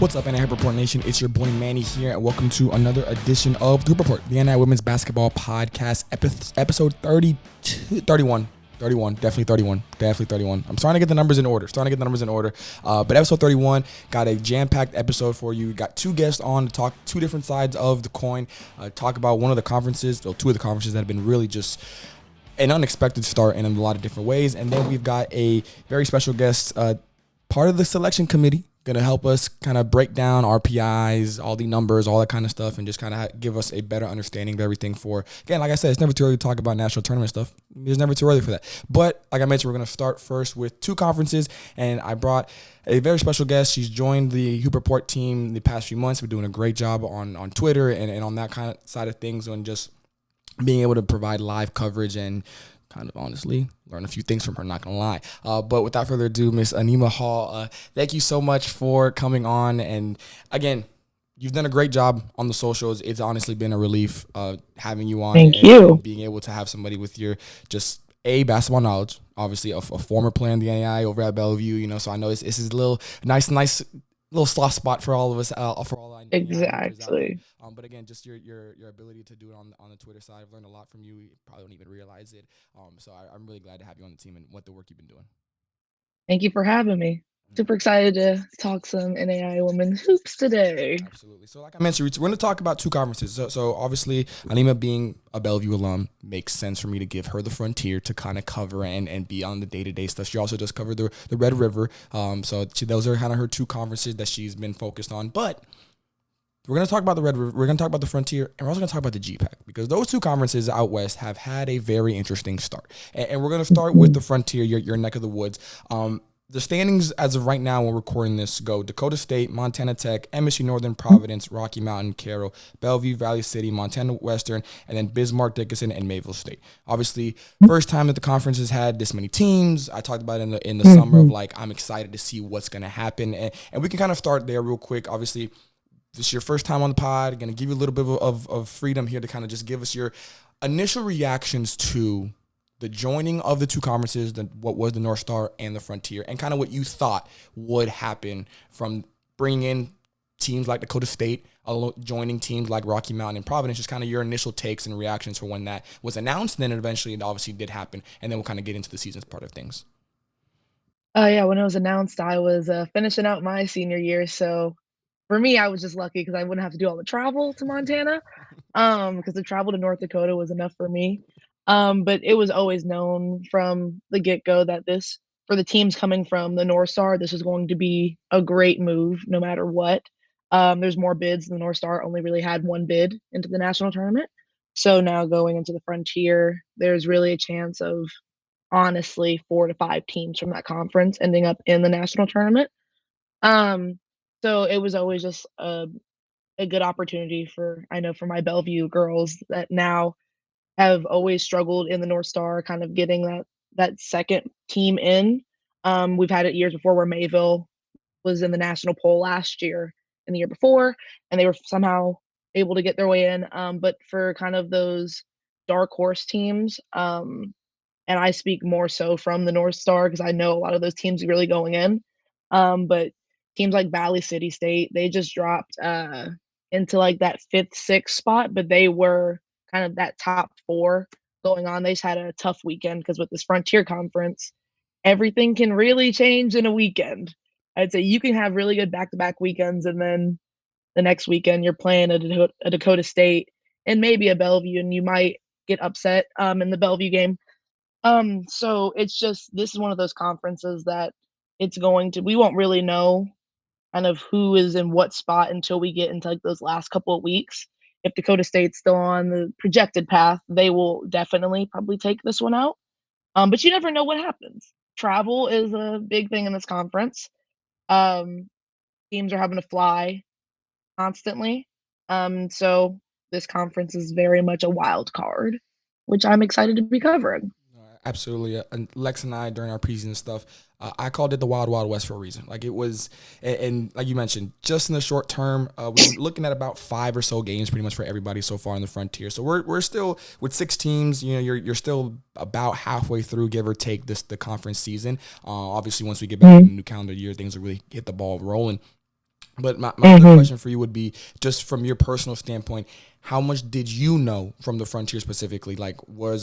What's up, NAIA Report Nation? It's your boy Manny here, and welcome to another edition of the Hoop Report, the NAIA Women's Basketball Podcast, episode 31. Definitely 31. I'm starting to get the numbers in order. But episode 31, got a jam-packed episode for you. Got two guests on to talk two different sides of the coin, talk about two of the conferences that have been really just an unexpected start in a lot of different ways. And then we've got a very special guest, part of the selection committee, going to help us kind of break down RPIs, all the numbers, all that kind of stuff, and just kind of give us a better understanding of everything for, again, like I said, it's never too early to talk about national tournament stuff. It's never too early for that. But like I mentioned, we're going to start first with two conferences, and I brought a very special guest. She's joined the Hoop Report team the past few months. We're doing a great job on Twitter and on that kind of side of things, and just being able to provide live coverage and kind of honestly learn a few things from her, not gonna lie. But without further ado, Miss Aminah Hall, thank you so much for coming on. And again, you've done a great job on the socials. It's honestly been a relief having you on. Thank you. And being able to have somebody with your just basketball knowledge, obviously a former player in the NAIA over at Bellevue, so I know this is a little nice little soft spot for all of us, for all I know. Exactly. But again, just your ability to do it on the Twitter side, I've learned a lot from you. You probably don't even realize it. So I'm really glad to have you on the team and what the work you've been doing. Thank you for having me. Super excited to talk some NAIA women hoops today. Absolutely. So like I mentioned, we're going to talk about two conferences. So obviously, Nema being a Bellevue alum, makes sense for me to give her the frontier to kind of cover and be on the day-to-day stuff. She also just covered the Red River. So those are kind of her two conferences that she's been focused on. But we're going to talk about the Red River, we're going to talk about the Frontier, and we're also going to talk about the GPAC, because those two conferences out west have had a very interesting start. And we're going to start with the Frontier, your neck of the woods. The standings as of right now when we're recording this go Dakota State, Montana Tech, MSU Northern, Providence, Rocky Mountain, Carroll, Bellevue, Valley City, Montana Western, and then Bismarck, Dickinson, and Mayville State. Obviously, first time that the conference has had this many teams. I talked about it in the summer of I'm excited to see what's going to happen. And we can kind of start there real quick. Obviously, this is your first time on the pod. Going to give you a little bit of freedom here to kind of just give us your initial reactions to the joining of the two conferences, what was the North Star and the Frontier, and kind of what you thought would happen from bringing in teams like Dakota State, joining teams like Rocky Mountain and Providence, just kind of your initial takes and reactions for when that was announced, and then eventually it obviously did happen, and then we'll kind of get into the season's part of things. Yeah, when it was announced, I was finishing out my senior year, so for me, I was just lucky because I wouldn't have to do all the travel to Montana, because the travel to North Dakota was enough for me. But it was always known from the get-go that for the teams coming from the North Star, this is going to be a great move no matter what. There's more bids. The North Star only really had one bid into the national tournament. So now going into the Frontier, there's really a chance of honestly 4 to 5 teams from that conference ending up in the national tournament. So it was always just a good opportunity for my Bellevue girls that now have always struggled in the North Star, kind of getting that second team in. We've had it years before where Mayville was in the national poll last year and the year before, and they were somehow able to get their way in. But for kind of those dark horse teams, and I speak more so from the North Star because I know a lot of those teams really going in. But teams like Valley City State, they just dropped into like that 5th, 6th spot, but they were kind of that top 4 going on. They just had a tough weekend because with this Frontier Conference, everything can really change in a weekend. I'd say you can have really good back-to-back weekends, and then the next weekend you're playing a Dakota State and maybe a Bellevue, and you might get upset in the Bellevue game. So it's just this is one of those conferences that we won't really know kind of who is in what spot until we get into like those last couple of weeks. If Dakota State's still on the projected path, they will definitely probably take this one out. But you never know what happens. Travel is a big thing in this conference. Teams are having to fly constantly. So this conference is very much a wild card, which I'm excited to be covering. Absolutely. And Lex and I, during our preseason stuff, I called it the Wild Wild West for a reason. Like it was, and like you mentioned, just in the short term, we're looking at about 5 or so games pretty much for everybody so far in the Frontier. So we're still with 6 teams. You're still about halfway through, give or take, the conference season. Obviously, once we get back in the new calendar year, things will really hit the ball rolling. But my other question for you would be, just from your personal standpoint, how much did you know from the Frontier specifically? Like, were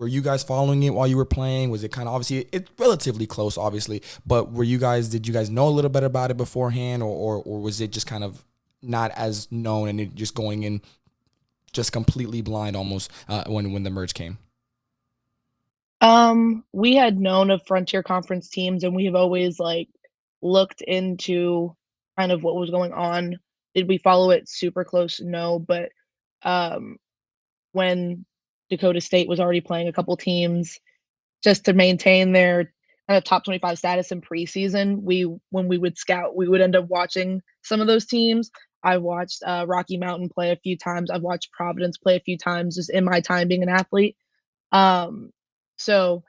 you guys following it while you were playing? Was it kind of, obviously it's relatively close, obviously, but did you guys know a little bit about it beforehand, or was it just kind of not as known and it just going in just completely blind almost when the merge came? We had known of Frontier Conference teams, and we have always, like, looked into kind of what was going on. Did we follow it super close? No, but, um, when Dakota State was already playing a couple teams just to maintain their kind of top 25 status in preseason, when we would scout, we would end up watching some of those teams. I watched, Rocky Mountain play a few times. I've watched Providence play a few times just in my time being an athlete. Um, so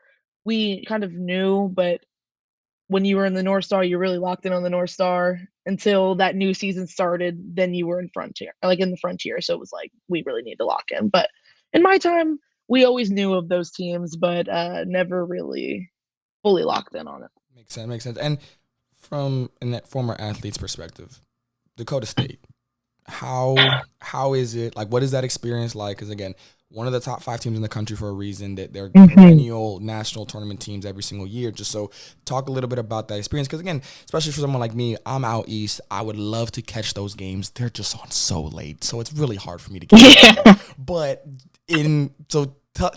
we kind of knew, but when you were in the North Star, you're really locked in on the North Star until that new season started. Then you were in Frontier, like in the Frontier. So it was like, we really need to lock in. But in my time, we always knew of those teams, but never really fully locked in on it. Makes sense. Makes sense. And from that former athlete's perspective, Dakota State, how is it like? What is that experience like? Because again, one of the top 5 teams in the country for a reason, that they're perennial national tournament teams every single year. Just so talk a little bit about that experience. Because again, especially for someone like me, I'm out east. I would love to catch those games. They're just on so late, so it's really hard for me to get. Yeah. But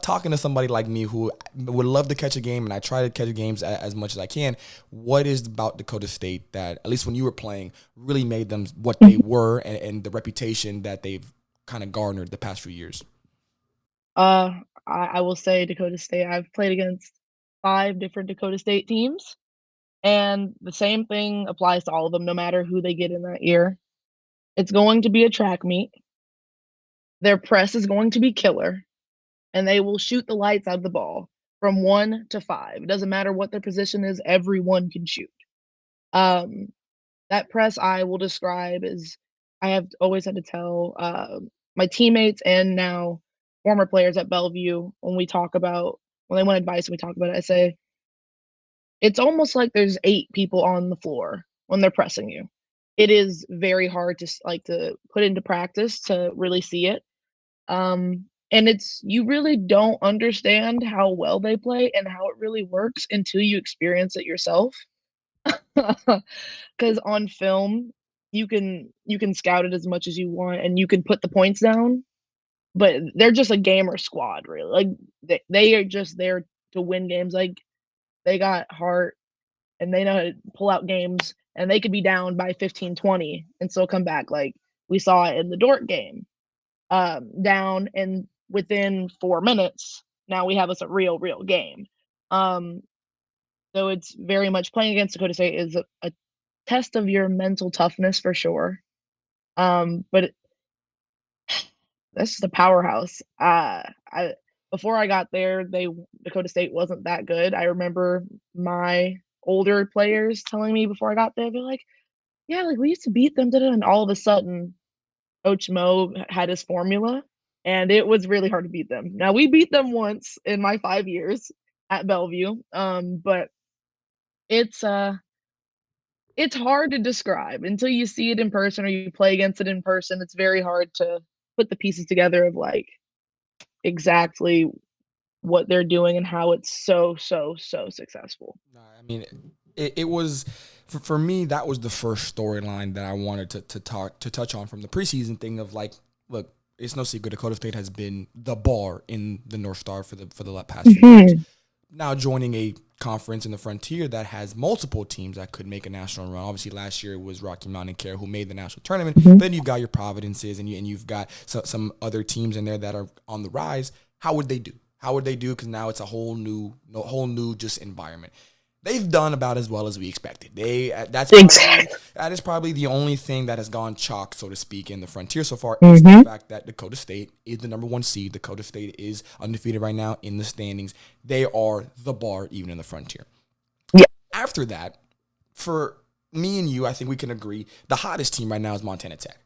talking to somebody like me who would love to catch a game, and I try to catch games as much as I can, what is about Dakota State that, at least when you were playing, really made them what they were, and the reputation that they've kind of garnered the past few years? I will say Dakota State. I've played against 5 different Dakota State teams, and the same thing applies to all of them, no matter who they get in that year. It's going to be a track meet. Their press is going to be killer, and they will shoot the lights out of the ball from 1 to 5. It doesn't matter what their position is, everyone can shoot. Um, that press I will describe as, I have always had to tell, my teammates and now former players at Bellevue, when they want advice and we talk about it, I say, it's almost like there's 8 people on the floor when they're pressing you. It is very hard to put into practice to really see it. And you really don't understand how well they play and how it really works until you experience it yourself. Because on film, you can scout it as much as you want and you can put the points down, but they're just a gamer squad, really. Like, they are just there to win games. Like, they got heart and they know how to pull out games, and they could be down by 15-20 and still come back. Like, we saw it in the Dort game, down, and within 4 minutes, now we have us a real game. Um, so it's very much, playing against Dakota State is a test of your mental toughness for sure. But that's just a powerhouse. I Before I got there, Dakota State wasn't that good. I remember my older players telling me before I got there, they're like, "Yeah, like, we used to beat them, da da," and all of a sudden, Coach Mo had his formula, and it was really hard to beat them. Now, we beat them once in my 5 years at Bellevue, but it's, uh it's hard to describe until you see it in person or you play against it in person. It's very hard to put the pieces together of, like, exactly what they're doing and how it's so successful. No, I mean, it was for me, that was the first storyline that I wanted to touch on from the preseason thing of, like, look, it's no secret Dakota State has been the bar in the North Star for the past few years. Now joining a conference in the Frontier that has multiple teams that could make a national run. Obviously, last year it was Rocky Mountain and Care who made the national tournament. Then you've got your Providences and you've got some other teams in there that are on the rise. How would they do? How would they do? Because now it's a whole new just environment. They've done about as well as we expected. That is probably the only thing that has gone chalk, so to speak, in the Frontier so far, is the fact that Dakota State is the number 1 seed. Dakota State is undefeated right now in the standings. They are the bar even in the Frontier. Yeah. After that, for me and you, I think we can agree the hottest team right now is Montana Tech.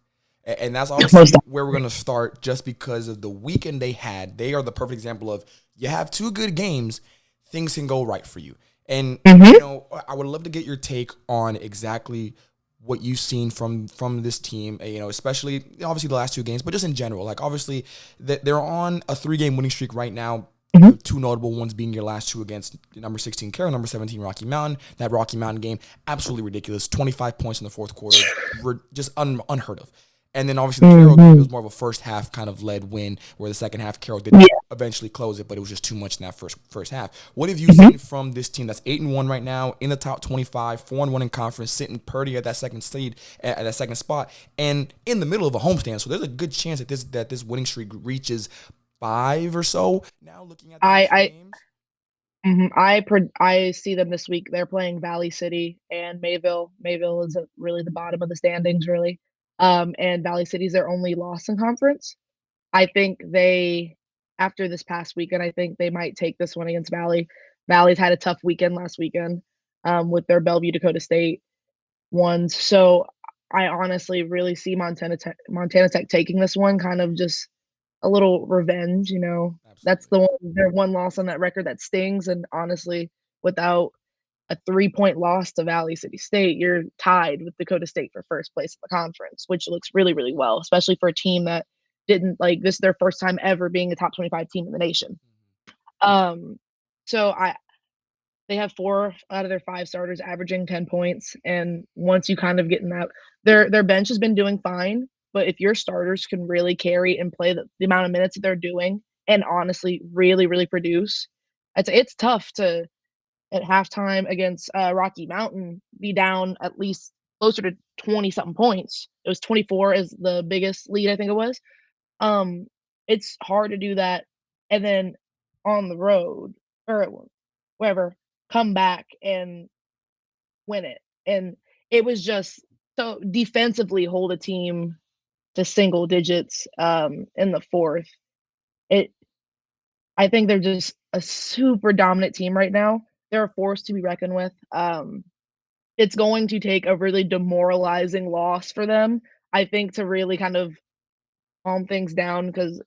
And that's obviously where we're going to start, just because of the weekend they had. They are the perfect example of, you have 2 good games, things can go right for you. And, I would love to get your take on exactly what you've seen from this team, especially obviously the last two games, but just in general. Like, obviously, they're on a 3-game winning streak right now. Mhm. Two notable ones being your last two against number 16 Carroll, number 17 Rocky Mountain. That Rocky Mountain game, absolutely ridiculous. 25 points in the fourth quarter, just unheard of. And then obviously the Carroll game, it was more of a first half kind of led win, where the second half Carroll did eventually close it, but it was just too much in that first half. What have you seen from this team that's 8-1 right now, in the top 25, 4-1 in conference, sitting pretty at that second seed, at that second spot, and in the middle of a homestand? So there's a good chance that this winning streak reaches 5 or so. Now looking at the next few games. I see them this week. They're playing Valley City and Mayville. Mayville is at really the bottom of the standings, really. And Valley City's their only loss in conference. I think after this past weekend, I think they might take this one against Valley. Valley's had a tough weekend last weekend, with their Bellevue Dakota State ones. So I honestly really see Montana Tech taking this one, kind of just a little revenge, you know. That's their one loss on that record that stings, and honestly, without a 3-point loss to Valley City State, you're tied with Dakota State for first place in the conference, which looks really, really well, especially for a team that didn't like this their first time ever being a top 25 team in the nation. So they have 4 out of their 5 starters averaging 10 points, and once you kind of get in that, their bench has been doing fine, but if your starters can really carry and play the amount of minutes that they're doing and honestly really, really produce, it's tough to, at halftime against, Rocky Mountain, be down at least closer to 20-something points. It was 24 is the biggest lead, I think it was. Um, it's hard to do that and then on the road or wherever, come back and win it. And it was just so defensively hold a team to single digits in the fourth. It I think they're just a super dominant team right now. They're a force to be reckoned with. It's going to take a really demoralizing loss for them, I think, to really kind of calm things down because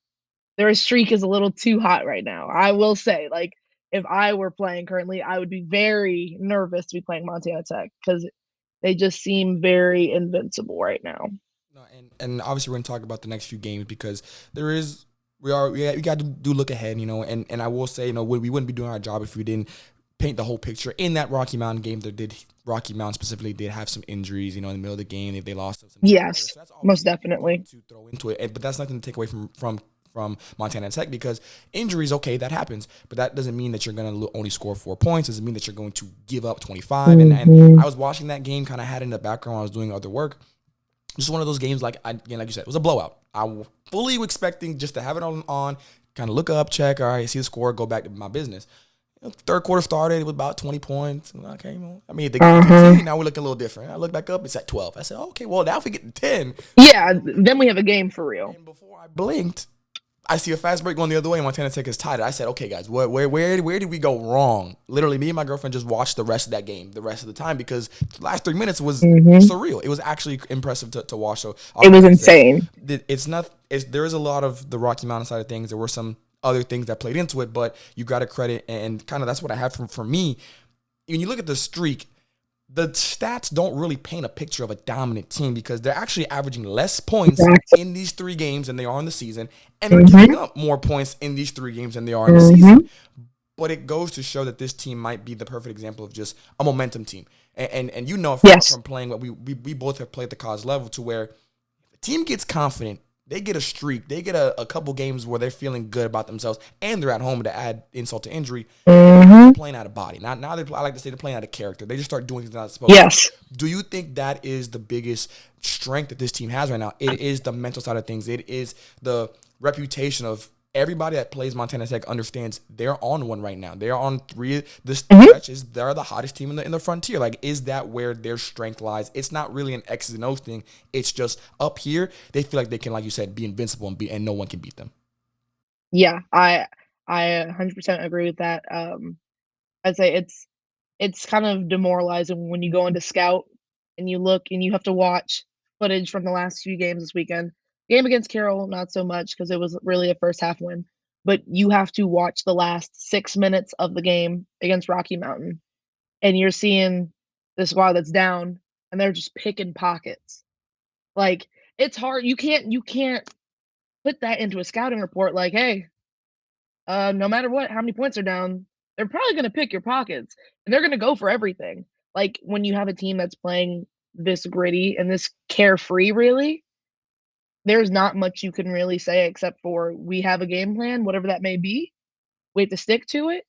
their streak is a little too hot right now. I will say, like, if I were playing currently, I would be very nervous to be playing Montana Tech because they just seem very invincible right now. No, and obviously we're gonna talk about the next few games because we got to do look ahead, and I will say, we wouldn't be doing our job if we didn't paint the whole picture. In that Rocky Mountain game, Rocky Mountain specifically did have some injuries, in the middle of the game. They lost some Yes, so that's most definitely. to throw into it, but that's nothing to take away from Montana Tech because injuries, okay, that happens, but that doesn't mean that you're going to only score 4 points. It doesn't mean that you're going to give up 25. And I was watching that game, kind of had it in the background while I was doing other work. Just one of those games, like you said, it was a blowout. I was fully expecting just to have it on, kind of look up, check, all right, see the score, go back to my business. Third quarter started, it was about 20 points. Okay, the game 15, now we're looking a little different. I look back up, it's at 12. I said, okay, well, now if we get to 10. Yeah, then we have a game for real. And before I blinked, I see a fast break going the other way, and Montana Tech is tied. I said, okay, guys, where did we go wrong? Literally, me and my girlfriend just watched the rest of that game the rest of the time because the last 3 minutes was surreal. It was actually impressive to watch. So it was insane. There is a lot of the Rocky Mountain side of things. There were some other things that played into it, but you got to credit, and kind of that's what I have for me. When you look at the streak, the stats don't really paint a picture of a dominant team because they're actually averaging less points in these 3 games than they are in the season, and they're giving up more points in these 3 games than they are in the season. But it goes to show that this team might be the perfect example of just a momentum team. And from playing what we both have played at the college level, to where if the team gets confident, they get a streak, they get a couple games where they're feeling good about themselves, and they're at home to add insult to injury. They're playing out of body. Now I like to say they're playing out of character. They just start doing things they're not supposed to. Do you think that is the biggest strength that this team has right now? It is the mental side of things. It is the reputation of everybody that plays Montana Tech understands they're on one right now. They're on 3 the stretches. They're the hottest team in the frontier. Like, is that where their strength lies? It's not really an X's and O's thing. It's just up here, they feel like they can, like you said, be invincible and no one can beat them. Yeah, I 100% agree with that. I'd say it's kind of demoralizing when you go into scout and you look and you have to watch footage from the last few games this weekend. Game against Carroll, not so much because it was really a first half win, but you have to watch the last 6 minutes of the game against Rocky Mountain, and you're seeing the squad that's down and they're just picking pockets. Like, it's hard. You can't put that into a scouting report like, "Hey, no matter what, how many points are down, they're probably gonna pick your pockets, and they're gonna go for everything." Like, when you have a team that's playing this gritty and this carefree, really, there's not much you can really say except for, "We have a game plan, whatever that may be. We have to stick to it,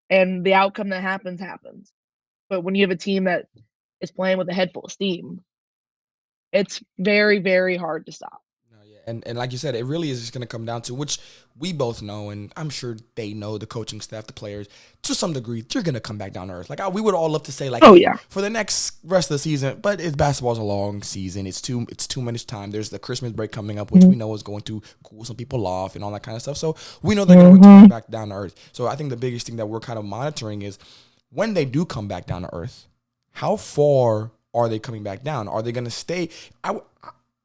and the outcome that happens, happens." But when you have a team that is playing with a head full of steam, it's very, very hard to stop. No, yeah, and like you said, it really is just going to come down to which we both know, and I'm sure they know, the coaching staff, the players, to some degree, you're going to come back down to earth. Like we would all love to say, like, Oh, hey, yeah. for the next rest of the season, but basketball's a long season. It's too much time. There's the Christmas break coming up, which Mhm. we know is going to cool some people off and all that kind of stuff. So we know they're going to come back down to earth. So I think the biggest thing that we're kind of monitoring is when they do come back down to earth, how far are they coming back down? Are they going to stay?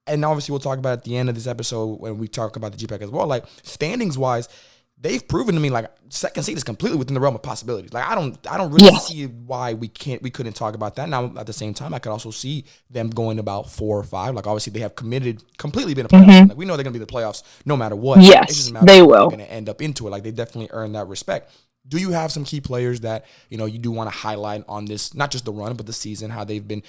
And obviously we'll talk about at the end of this episode when we talk about the GPAC as well. Like standings wise, they've proven to me like second seed is completely within the realm of possibilities. Like I don't really Yes. see why we couldn't talk about that. Now at the same time, I could also see them going about 4 or 5. Like obviously they have completely been a playoff team. Like we know they're gonna be the playoffs no matter what. It's just a Yes, matter they of they're will. gonna end up into it. Like they definitely earn that respect. Do you have some key players that you do want to highlight on this, not just the run but the season, how they've been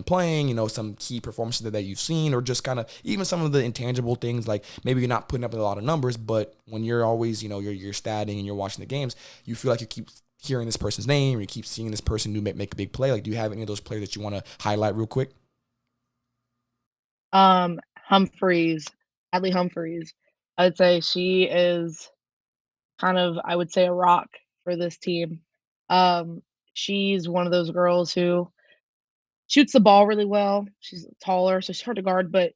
playing, some key performances that you've seen, or just kind of even some of the intangible things, like maybe you're not putting up a lot of numbers, but when you're always you're statting and you're watching the games, you feel like you keep hearing this person's name or you keep seeing this person do make a big play. Like, do you have any of those players that you want to highlight real quick? Humphreys, Hadley Humphreys. I'd say she is kind of, I would say, a rock for this team. Um, she's one of those girls who shoots the ball really well. She's taller, so she's hard to guard, but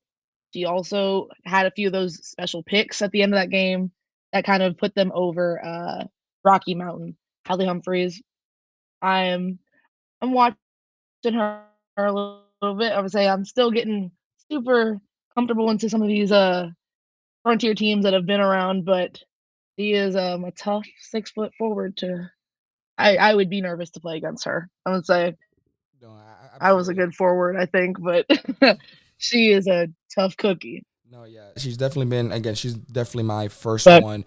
she also had a few of those special picks at the end of that game that kind of put them over Rocky Mountain. Hadley Humphreys. I'm I'm watching her a little bit. I would say I'm still getting super comfortable into some of these frontier teams that have been around, but she is a tough 6 foot forward to I would be nervous to play against her. I would say No, I was a absolutely. good forward, I think, but she is a tough cookie. No, yeah, she's definitely been, again, she's definitely my first But one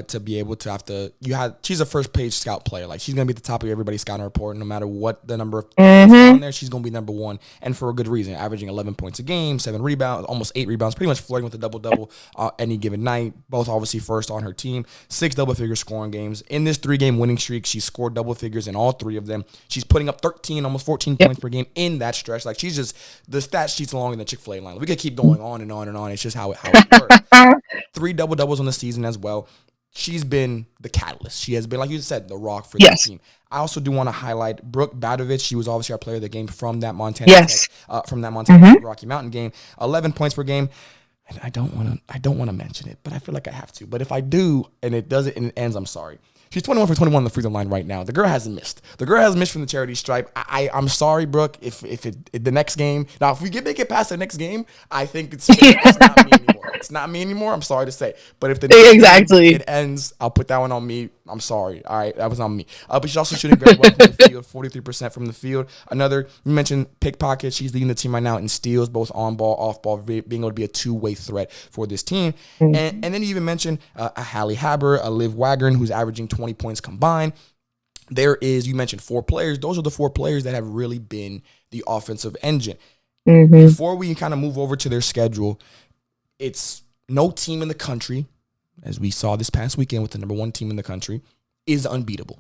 to be able to have to. She's a first page scout player. Like she's gonna be at the top of everybody's scouting report, no matter what the number of players are on there. She's gonna be number one, and for a good reason. Averaging 11 points a game, 7 rebounds, almost 8 rebounds, pretty much flirting with a double double any given night. Both obviously first on her team. 6 double figure scoring games in this 3-game winning streak. She scored double figures in all 3 of them. She's putting up 13, almost 14 yep. points per game in that stretch. Like she's just, the stat sheet's longer than Chick-fil-A line. We could keep going on and on and on. It's just how it works. 3 double doubles on the season as well. She's been the catalyst. She has been, like you said, the rock for this Yes. team. I also do want to highlight Brooke Badovich. She was obviously our player of the game from that Montana Yes. Tech, Tech Rocky Mountain game. 11 points per game. And I don't want to mention it, but I feel like I have to. But if I do, and it doesn't, and it ends, I'm sorry. She's 21 for 21 on the free throw line right now. The girl hasn't missed. The girl hasn't missed from the charity stripe. I'm sorry, Brooke. If the next game, now if we can make it past the next game, I think it's not me anymore. It's not me anymore. I'm sorry to say. But if the next Exactly. game, it ends, I'll put that one on me. I'm sorry. All right, that was on me. But she's also shooting very well from the field, 43% from the field. Another, you mentioned pickpocket. She's leading the team right now in steals, both on ball, off ball, being able to be a two-way threat for this team. And then you even mentioned a Hallie Haber, a Liv Wagner, who's averaging 20 points combined. You mentioned 4 players. Those are the 4 players that have really been the offensive engine. Before we kind of move over to their schedule, it's no team in the country, as we saw this past weekend with the number 1 team in the country, is unbeatable.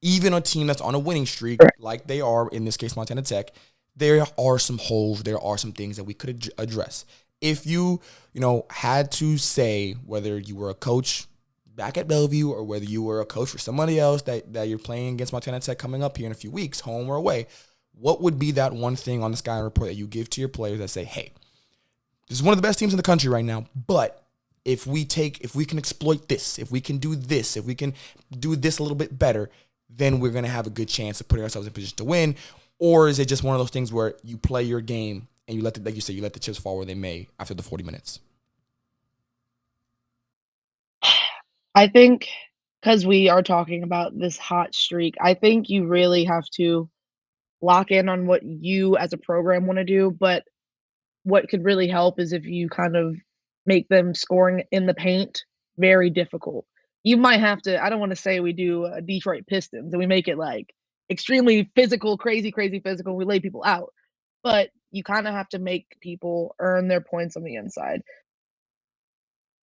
Even a team that's on a winning streak, like they are, in this case, Montana Tech, there are some holes, there are some things that we could address. If you had to say whether you were a coach back at Bellevue or whether you were a coach for somebody else that you're playing against Montana Tech coming up here in a few weeks, home or away, what would be that one thing on the scouting report that you give to your players that say, hey, this is one of the best teams in the country right now, but if we can exploit this, if we can do this, if we can do this a little bit better, then we're going to have a good chance of putting ourselves in position to win? Or is it just one of those things where you play your game and you let like you say, you let the chips fall where they may after the 40 minutes? I think because we are talking about this hot streak, I think you really have to lock in on what you as a program want to do, but what could really help is if you kind of make them scoring in the paint very difficult. You might have to, I don't want to say we do Detroit Pistons and we make it like extremely physical, crazy, crazy physical. We lay people out, but you kind of have to make people earn their points on the inside.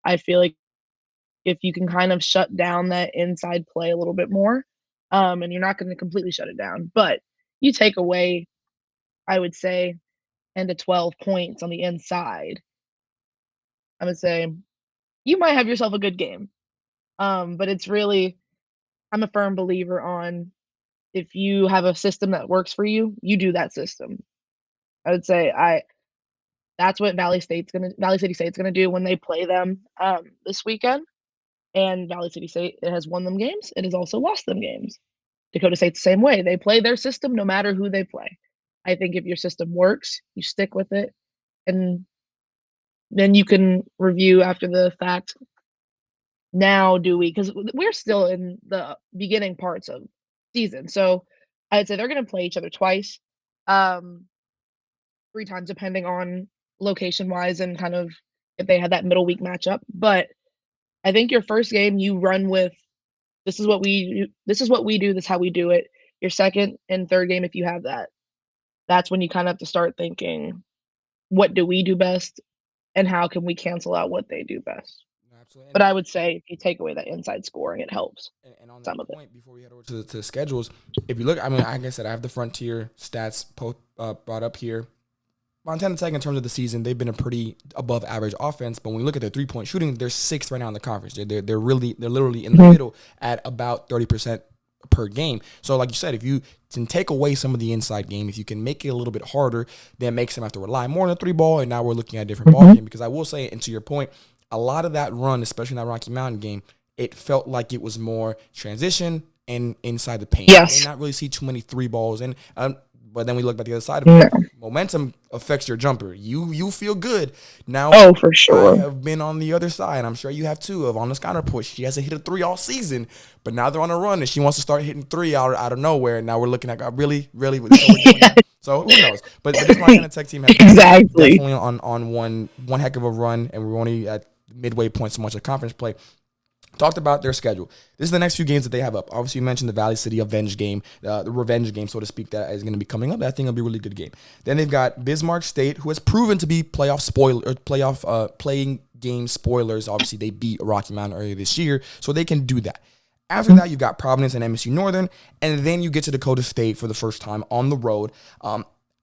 I feel like if you can kind of shut down that inside play a little bit more, and you're not going to completely shut it down, but you take away, I would say, 10 to 12 points on the inside, I would say you might have yourself a good game. But it's really, I'm a firm believer on if you have a system that works for you, you do that system. I would say that's what Valley City State's gonna do when they play them this weekend. And Valley City State, it has won them games. It has also lost them games. Dakota State's the same way. They play their system no matter who they play. I think if your system works, you stick with it, and then you can review after the fact. Now do we? Because we're still in the beginning parts of season, so I'd say they're gonna play each other twice, um, 3 times depending on location-wise and kind of if they had that middle week matchup, but I think your first game you run with, this is what we do, this is how we do it. Your second and third game, if you have that, that's when you kinda have to start thinking, "What do we do best, and how can we cancel out what they do best?" Absolutely. But I would say if you take away that inside scoring, it helps And on some that of it. point, before we head over to the schedules, if you look, I mean, like I said, I have the Frontier stats brought up here. Montana Tech, in terms of the season, they've been a pretty above average offense. But when we look at their 3-point shooting, they're sixth right now in the conference. They're literally in the middle at about 30% per game. So like you said, if you can take away some of the inside game, if you can make it a little bit harder, then it makes them have to rely more on the 3 ball. And now we're looking at a different ball game, because I will say, and to your point, a lot of that run, especially in that Rocky Mountain game, it felt like it was more transition and inside the paint. I did Yes. not really see too many 3 balls. And but then we look at the other side of No. it. Momentum affects your jumper. You feel good. Now, Oh, for I sure. have been on the other side. I'm sure you have too. Of on the scouting report, she hasn't hit a 3 all season, but now they're on a run and she wants to start hitting 3 out of nowhere. And now we're looking at really. So who knows? But this Montana Tech team has Exactly. definitely on one heck of a run, and we're only at midway point so much of conference play. Talked about their schedule. This is the next few games that they have up. Obviously, you mentioned the Valley City Avenge game, the revenge game, so to speak, that is going to be coming up. I think it'll be a really good game. Then they've got Bismarck State, who has proven to be playing game spoilers. Obviously, they beat Rocky Mountain earlier this year, so they can do that. After that, you've got Providence and MSU Northern, and then you get to Dakota State for the first time on the road.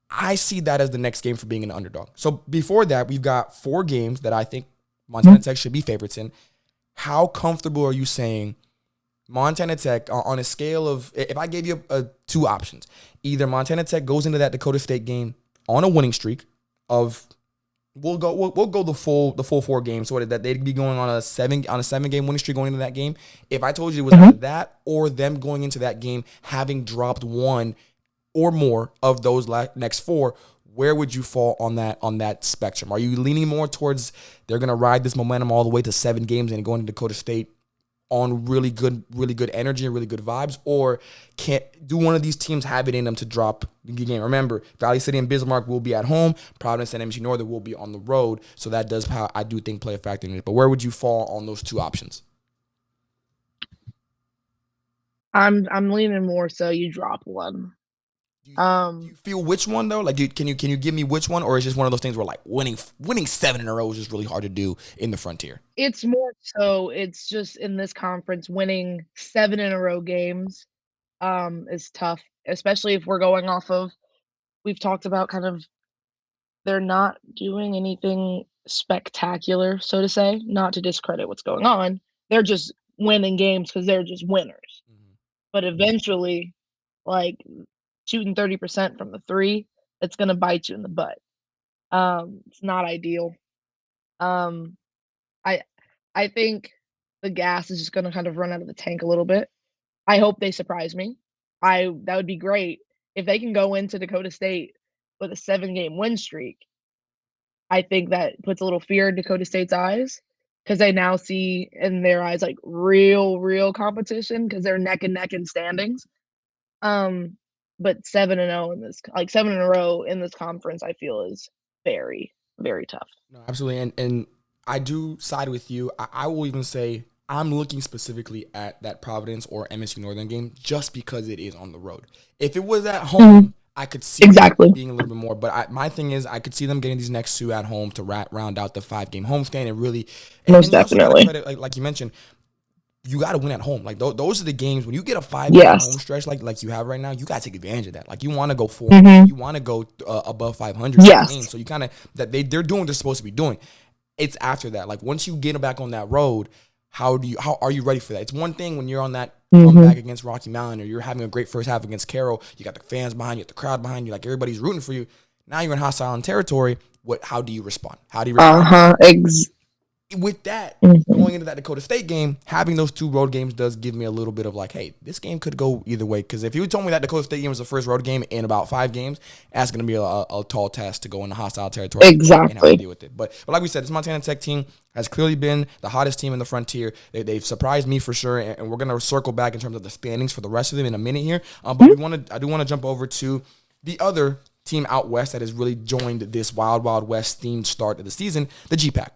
I see that as the next game for being an underdog. So before that, we've got 4 games that I think Montana Tech should be favorites in. How comfortable are you saying Montana Tech on a scale of, if I gave you 2 options, either Montana Tech goes into that Dakota State game on a winning streak of, we'll go the full 4 games, so that they'd be going on a 7-game winning streak going into that game. If I told you it was either that or them going into that game having dropped 1 or more of those next 4, where would you fall on that spectrum? Are you leaning more towards they're going to ride this momentum all the way to 7 games and going to Dakota State on really good energy and really good vibes, or do one of these teams have it in them to drop the game? Remember, Valley City and Bismarck will be at home. Providence and MSU Northern will be on the road, so that does, I do think, play a factor in it. But where would you fall on those 2 options? I'm leaning more so you drop 1. Do you feel which one though? Like, can you give me which one, or is it just one of those things where like winning 7 in a row is just really hard to do in the Frontier? It's more so it's just in this conference winning 7 in a row games, is tough, especially if we're going off of, we've talked about kind of they're not doing anything spectacular, so to say, not to discredit what's going on. They're just winning games because 'cause they're just winners. But eventually, like, shooting 30% from the 3, it's gonna bite you in the butt. It's not ideal. Um, I I think the gas is just gonna kind of run out of the tank a little bit. I hope they surprise me. I That would be great. If they can go into Dakota State with a 7-game win streak, I think that puts a little fear in Dakota State's eyes because they now see in their eyes, like, real competition because 'cause they're neck and neck in standings. Um but 7-0 in this, like 7 in a row in this conference, I feel is very, very tough. No, absolutely. And I do side with you. I will even say I'm looking specifically at that Providence or MSU Northern game just because it is on the road. If it was at home, I could see Exactly. it being a little bit more. But my thing is, I could see them getting these next two at home to round out the 5-game homestand and really. Most And you also got to definitely. credit, like you mentioned, you got to win at home. Like those are the games when you get a 5-game Yes. home stretch like you have right now. You got to take advantage of that. Like you want to go 4, Mhm. you want to go above 500 in the Yes. game. So you kind of they're doing what they're supposed to be doing. It's after that. Like once you get back on that road, how are you ready for that? It's one thing when you're on that comeback against Rocky Mountain or you're having a great first half against Carroll. You got the fans behind you, the crowd behind you, like everybody's rooting for you. Now you're in hostile territory. How do you respond? How do you respond? With that, going into that Dakota State game, having those two road games does give me a little bit of like, hey, this game could go either way. Because if you told me that Dakota State game was the first road game in about 5 games, that's going to be a tall task to go into hostile territory and have to deal with it. But like we said, this Montana Tech team has clearly been the hottest team in the Frontier. They've surprised me for sure, and we're going to circle back in terms of the standings for the rest of them in a minute here. But I do want to jump over to the other team out west that has really joined this Wild Wild West themed start of the season, the GPAC.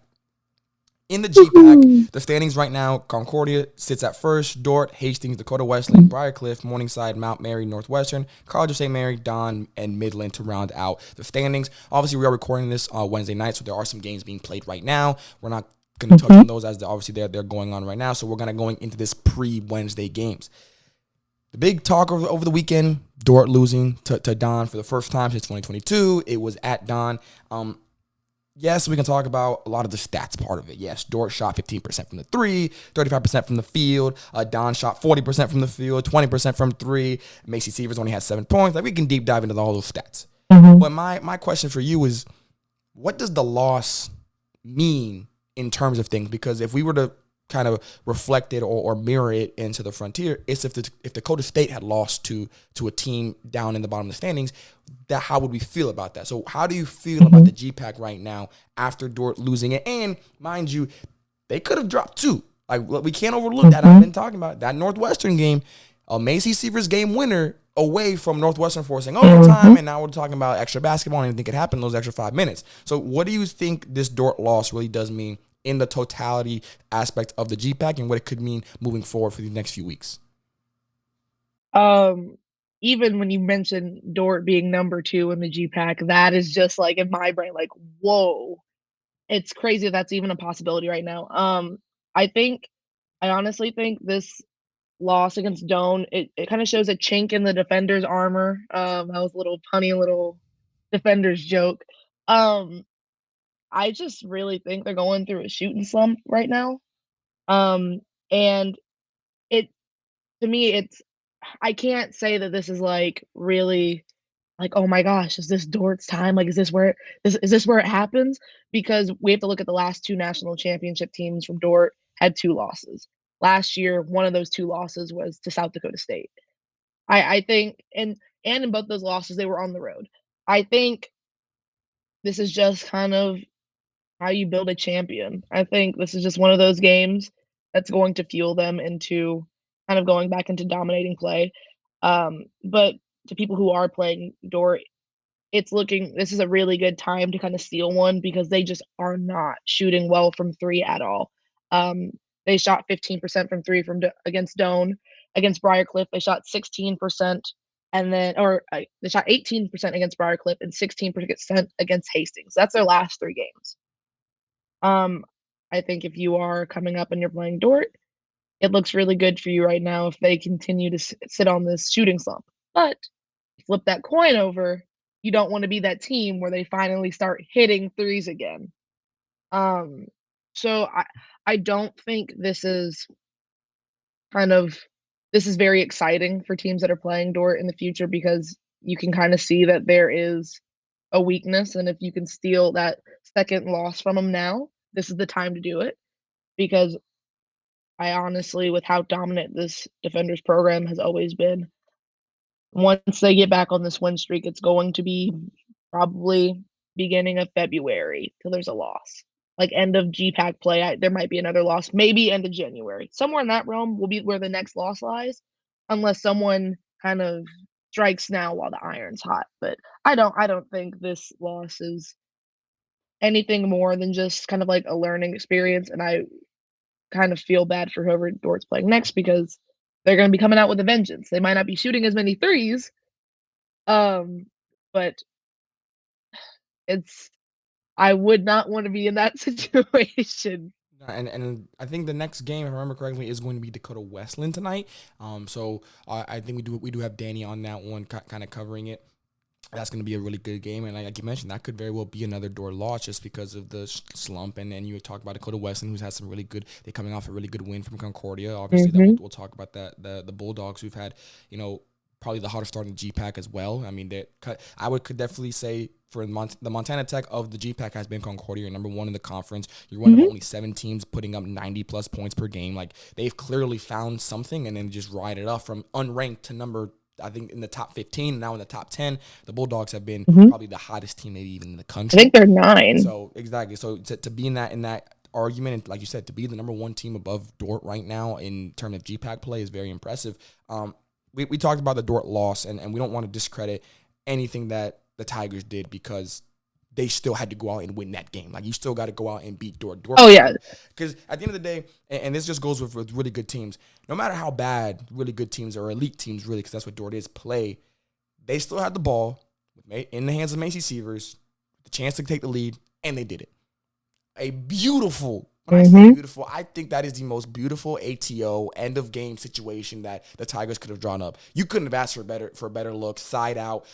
In the GPAC, the standings right now, Concordia sits at first, Dordt, Hastings, Dakota Wesleyan, Briarcliff, Morningside, Mount Mary, Northwestern, College of St. Mary, Don, and Midland to round out the standings. Obviously, we are recording this Wednesday night, so there are some games being played right now. We're not going to touch on those as obviously they're going on right now, so we're going into this pre-Wednesday games. The big talk over the weekend, Dordt losing to Don for the first time since 2022. It was at Don. Yes, we can talk about a lot of the stats part of it. Yes, Dordt shot 15% from the 3, 35% from the field. Don shot 40% from the field, 20% from 3. Macy Severs only had 7 points. Like we can deep dive into all those stats. But my question for you is, what does the loss mean in terms of things? Because if we were to kind of reflect it or mirror it into the Frontier, it's if Dakota State had lost to a team down in the bottom of the standings, that how would we feel about that? So how do you feel about the GPAC right now after Dordt losing it? And mind you, they could have dropped 2. Like we can't overlook that. I've been talking about that Northwestern game, a Macy Severs game winner away from Northwestern forcing overtime, and now we're talking about extra basketball and anything could happen in those extra 5 minutes. So what do you think this Dordt loss really does mean in the totality aspect of the GPAC and what it could mean moving forward for the next few weeks? Even when you mentioned Dordt being number 2 in the GPAC, that is just like in my brain, like, whoa, it's crazy if that's even a possibility right now. I think, I honestly think this loss against Doan, it kind of shows a chink in the defender's armor. That was a little punny little defender's joke. Um, I just really think they're going through a shooting slump right now. And it to me, it's I can't say that this is like really like, oh my gosh, is this Dort's time? Like, is this where it happens? Because we have to look at the last 2 national championship teams from Dort had 2 losses. Last year, one of those 2 losses was to South Dakota State. I think and in both those losses, they were on the road. I think this is just kind of how you build a champion. I think this is just one of those games that's going to fuel them into kind of going back into dominating play. But to people who are playing Dort, this is a really good time to kind of steal one because they just are not shooting well from 3 at all. Um, they shot 15% from 3 against Doan. Against Briarcliff, they shot 16%, and then they shot 18% against Briarcliff and 16% against Hastings. That's their last 3 games. Um, I think if you are coming up and you're playing Dort, it looks really good for you right now if they continue to sit on this shooting slump. But flip that coin over, you don't want to be that team where they finally start hitting threes again. Um, so I don't think kind of this is very exciting for teams that are playing Dort in the future because you can kind of see that there is a weakness, and if you can steal that second loss from them now, this is the time to do it because I honestly, with how dominant this defenders program has always been, once they get back on this win streak, it's going to be probably beginning of February till there's a loss. Like end of GPAC play, there might be another loss, maybe end of January. Somewhere in that realm will be where the next loss lies, unless someone kind of strikes now while the iron's hot. But I don't think this loss is anything more than just kind of like a learning experience, and I kind of feel bad for whoever Dort's playing next because they're gonna be coming out with a vengeance. They might not be shooting as many threes, um, but it's I would not wanna be in that situation. And I think the next game, if I remember correctly, is going to be Dakota Wesleyan tonight. So I think we do have Danny on that one, kind of covering it. That's going to be a really good game, and like you mentioned, that could very well be another Dort loss just because of the slump. And then you talk about Dakota Wesleyan, who's had some really good. They're coming off a really good win from Concordia. Obviously, that Mhm. we'll talk about that. The Bulldogs, who've had probably the hottest start in the GPAC as well. I mean, could definitely say for the Montana Tech of the GPAC has been Concordia. You're number one in the conference. You're one of Mhm. only 7 teams putting up 90 plus points per game. Like they've clearly found something and then just ride it up from unranked to number. I think in the top 15, now in the top 10, the Bulldogs have been Mhm. probably the hottest team maybe even in the I country. think they're 9. So exactly. So to be in that argument, and like you said, to be the number one team above Dort right now in terms of GPAC play is very impressive. We talked about the Dort loss, and we don't want to discredit anything that the Tigers did because they still had to go out and win that game. Like you still got to go out and beat Dort. Oh, yeah. Because at the end of the day, and this just goes with really good teams. No matter how bad really good teams or elite teams, really, because that's what Dort is, play, they still had the ball in the hands of Macy Sievers, the chance to take the lead, and they did it. A beautiful, when I say Mhm. beautiful, I think that is the most beautiful ATO end of game situation that the Tigers could have drawn up. You couldn't have asked for a better look, side out.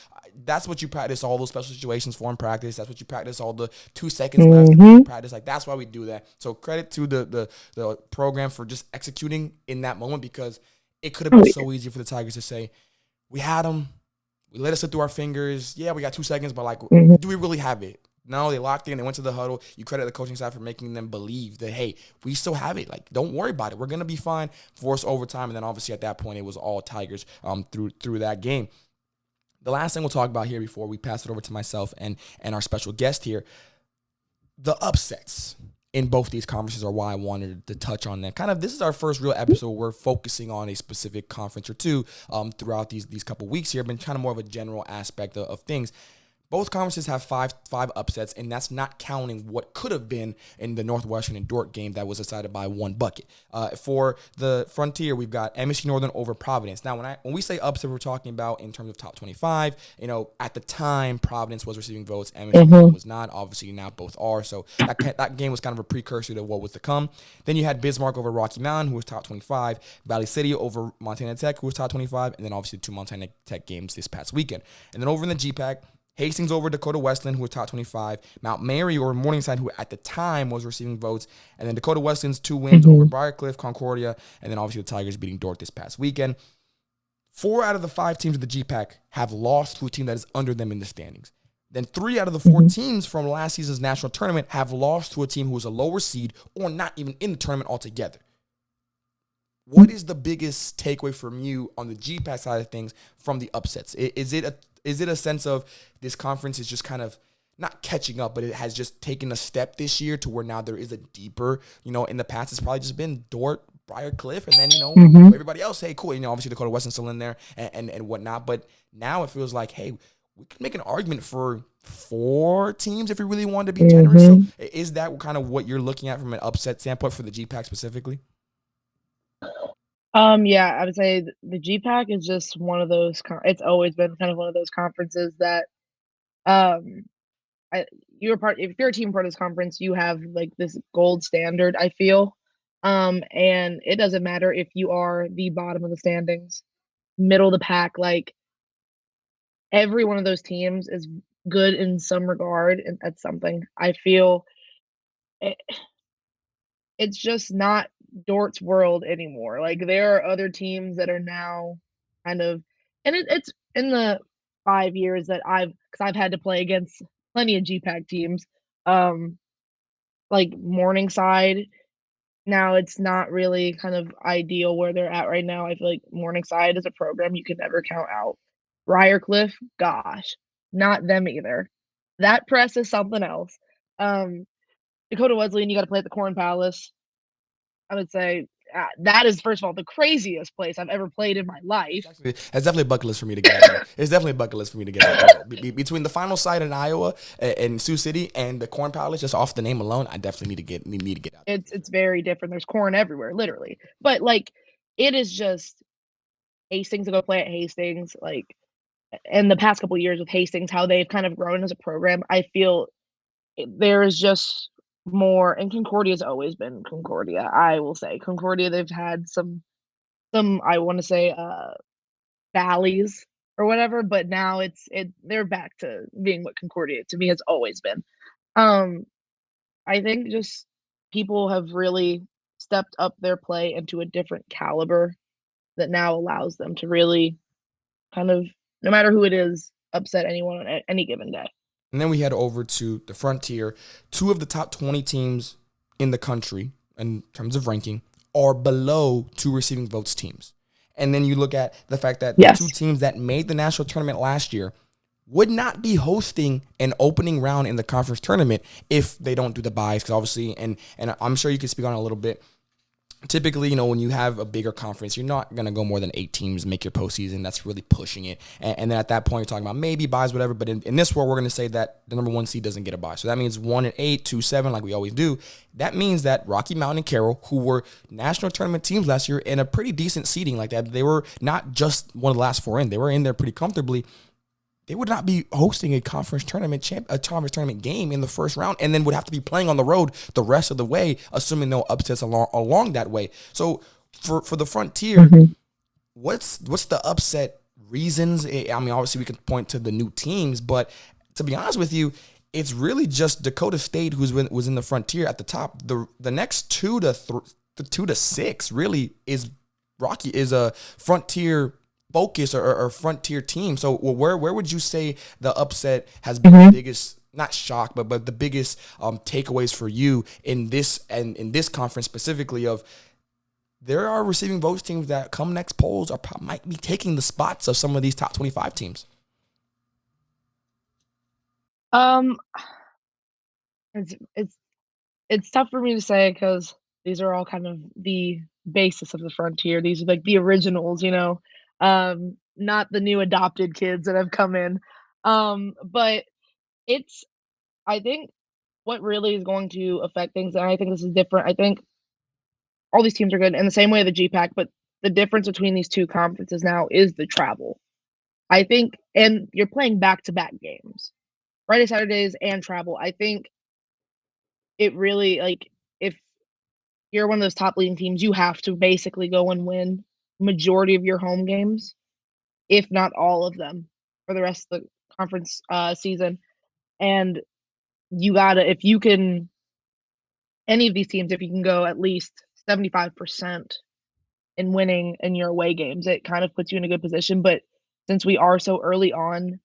That's what you practice all those special situations for in practice. That's what you practice all the 2 seconds left in Mhm. practice. Like that's why we do that. So credit to the program for just executing in that moment because it could have been Oh, yeah. so easy for the Tigers to say, we had them. We let it slip through our fingers. Yeah, we got 2 seconds, but like, Mhm. do we really have it? No, they locked in. They went to the huddle. You credit the coaching staff for making them believe that, hey, we still have it. Like, don't worry about it. We're gonna be fine. Force overtime, and then obviously at that point it was all Tigers through that game. The last thing we'll talk about here before we pass it over to myself and our special guest here, the upsets in both these conferences are why I wanted to touch on them. Kind of, this is our first real episode. We're focusing on a specific conference or two throughout these couple weeks here. Been kind of more of a general aspect of things. Both conferences have five upsets, and that's not counting what could have been in the Northwestern and Dordt game that was decided by one bucket. For the Frontier, we've got MSU Northern over Providence. Now, when we say upset, we're talking about in terms of top 25. At the time, Providence was receiving votes, MSU Northern Mhm. was not. Obviously, now both are. So that game was kind of a precursor to what was to come. Then you had Bismarck over Rocky Mountain, who was top 25. Valley City over Montana Tech, who was top 25. And then obviously 2 Montana Tech games this past weekend. And then over in the GPAC, Hastings over Dakota Wesleyan, who was top 25. Mount Mary or Morningside, who at the time was receiving votes. And then Dakota Wesleyan's 2 wins over Mhm. Briarcliff, Concordia, and then obviously the Tigers beating Dordt this past weekend. 4 out of the 5 teams of the GPAC have lost to a team that is under them in the standings. Then 3 out of the 4 Mhm. teams from last season's national tournament have lost to a team who was a lower seed or not even in the tournament altogether. What is the biggest takeaway from you on the GPAC side of things from the upsets? Is it a sense of this conference is just kind of not catching up, but it has just taken a step this year to where now there is a deeper, in the past it's probably just been Dordt, Briarcliff, and then, Mhm. everybody else, hey, cool. Obviously Dakota Weston's still in there and whatnot. But now it feels like, hey, we can make an argument for 4 teams if we really wanted to be generous. So Mhm. is that kind of what you're looking at from an upset standpoint for the GPAC specifically? Yeah, I would say the GPAC is just one of those it's always been kind of one of those conferences that, um, I you're part if you're a team part of this conference, you have, like, this gold standard, I feel, and it doesn't matter if you are the bottom of the standings, middle of the pack, like, every one of those teams is good in some regard and at something. I feel it it's just not Dort's world anymore. Like, there are other teams that are now kind of and it's in the 5 years that because 'cause I've had to play against plenty of GPAC teams, um, like Morningside, now it's not really kind of ideal where they're at right now. I feel like Morningside is a program you can never count out. Briarcliff, gosh, not them either. That press is something else. Um, Dakota Wesleyan, you gotta play at the Corn Palace. I would say that is, first of all, the craziest place I've ever played in my life. That's definitely a bucket list for me to get out there. It's definitely a bucket list for me to get out there. Between the final site in Iowa and Sioux City and the Corn Palace, just off the name alone, I definitely need to get out there. It's very different. There's corn everywhere, literally. But like, it is just Hastings to go play at Hastings. Like, in the past couple of years with Hastings, how they've kind of grown as a program, I feel there is just more. And Concordia's always been Concordia. I will say Concordia. They've had some I want to say valleys or whatever, but now they're back to being what Concordia to me has always been. Um, I think just people have really stepped up their play into a different caliber that now allows them to really kind of, no matter who it is, upset anyone on any given day. And then we head over to the Frontier. 2 of the top 20 teams in the country in terms of ranking are below 2 receiving votes teams. And then you look at the fact that the 2 teams that made the national tournament last year would not be hosting an opening round in the conference tournament if they don't do the buys. Because obviously, and I'm sure you can speak on it a little bit, typically, when you have a bigger conference, you're not going to go more than 8 teams, make your postseason. That's really pushing it. And then at that point, you're talking about maybe buys, whatever. But in this world, we're going to say that the number 1 seed doesn't get a buy. So that means 1 and 8, 2, 7, like we always do. That means that Rocky Mountain and Carroll, who were national tournament teams last year in a pretty decent seeding like that, they were not just one of the last 4 in. They were in there pretty comfortably. They would not be hosting a conference tournament game in the first round, and then would have to be playing on the road the rest of the way, assuming no upsets along that way. So for the Frontier, what's the upset reasons? I mean, obviously we can point to the new teams, but to be honest with you, it's really just Dakota State was in the Frontier at the top. The next 2 to 6 really is a Frontier focus or Frontier team. So where would you say the upset has been the biggest, not shock, but the biggest takeaways for you in this conference specifically? Of there are receiving votes teams that come next polls might be taking the spots of some of these top 25 teams. It's tough for me to say because these are all kind of the basis of the Frontier. These are like the originals, not the new adopted kids that have come in. But it's, I think what really is going to affect things, and I think this is different. I think all these teams are good in the same way the GPAC, but the difference between these 2 conferences now is the travel. I think, and you're playing back-to-back games, Friday, Saturdays, and travel. I think it really, like, if you're one of those top leading teams, you have to basically go and win majority of your home games, if not all of them, for the rest of the conference season. And you gotta, if you can, any of these teams, if you can go at least 75% in winning in your away games, it kind of puts you in a good position. But since we are so early on,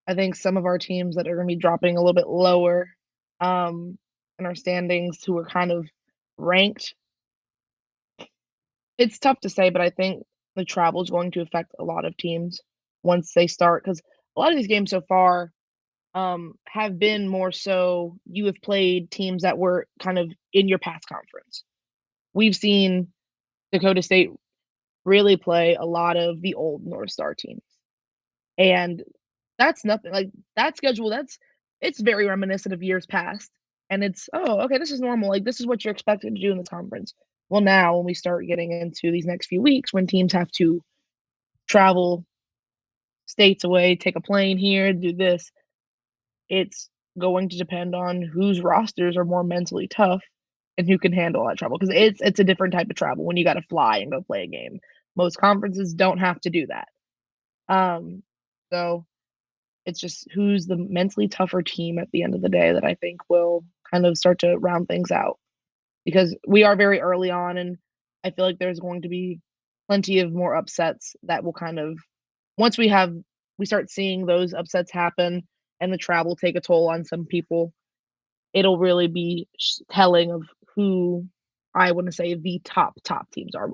I think some of our teams that are going to be dropping a little bit lower in our standings, who are kind of ranked, it's tough to say, but I think the travel is going to affect a lot of teams once they start, because a lot of these games so far have been more so you have played teams that were kind of in your past conference. We've seen Dakota State really play a lot of the old North Star teams. And that's nothing like that schedule, it's very reminiscent of years past. And it's, oh, okay, this is normal. Like, this is what you're expected to do in this conference. Well, now when we start getting into these next few weeks, when teams have to travel states away, take a plane here, do this, it's going to depend on whose rosters are more mentally tough and who can handle that travel. Because it's a different type of travel when you got to fly and go play a game. Most conferences don't have to do that. So it's just who's the mentally tougher team at the end of the day that I think will kind of start to round things out. Because we are very early on, and I feel like there's going to be plenty of more upsets that will kind of, once we start seeing those upsets happen and the travel take a toll on some people, it'll really be telling of who I want to say the top teams are.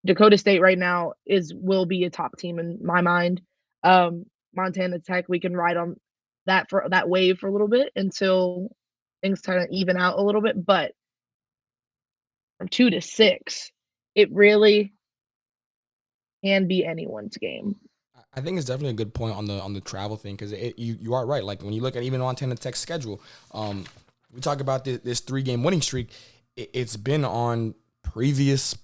Dakota State right now will be a top team in my mind. Montana Tech, we can ride on that wave for a little bit until things kind of even out a little bit. But from 2 to 6, it really can be anyone's game. I think it's definitely a good point on the travel thing because you are right. Like when you look at even Montana Tech's schedule, we talk about this 3-game winning streak. It's been on previous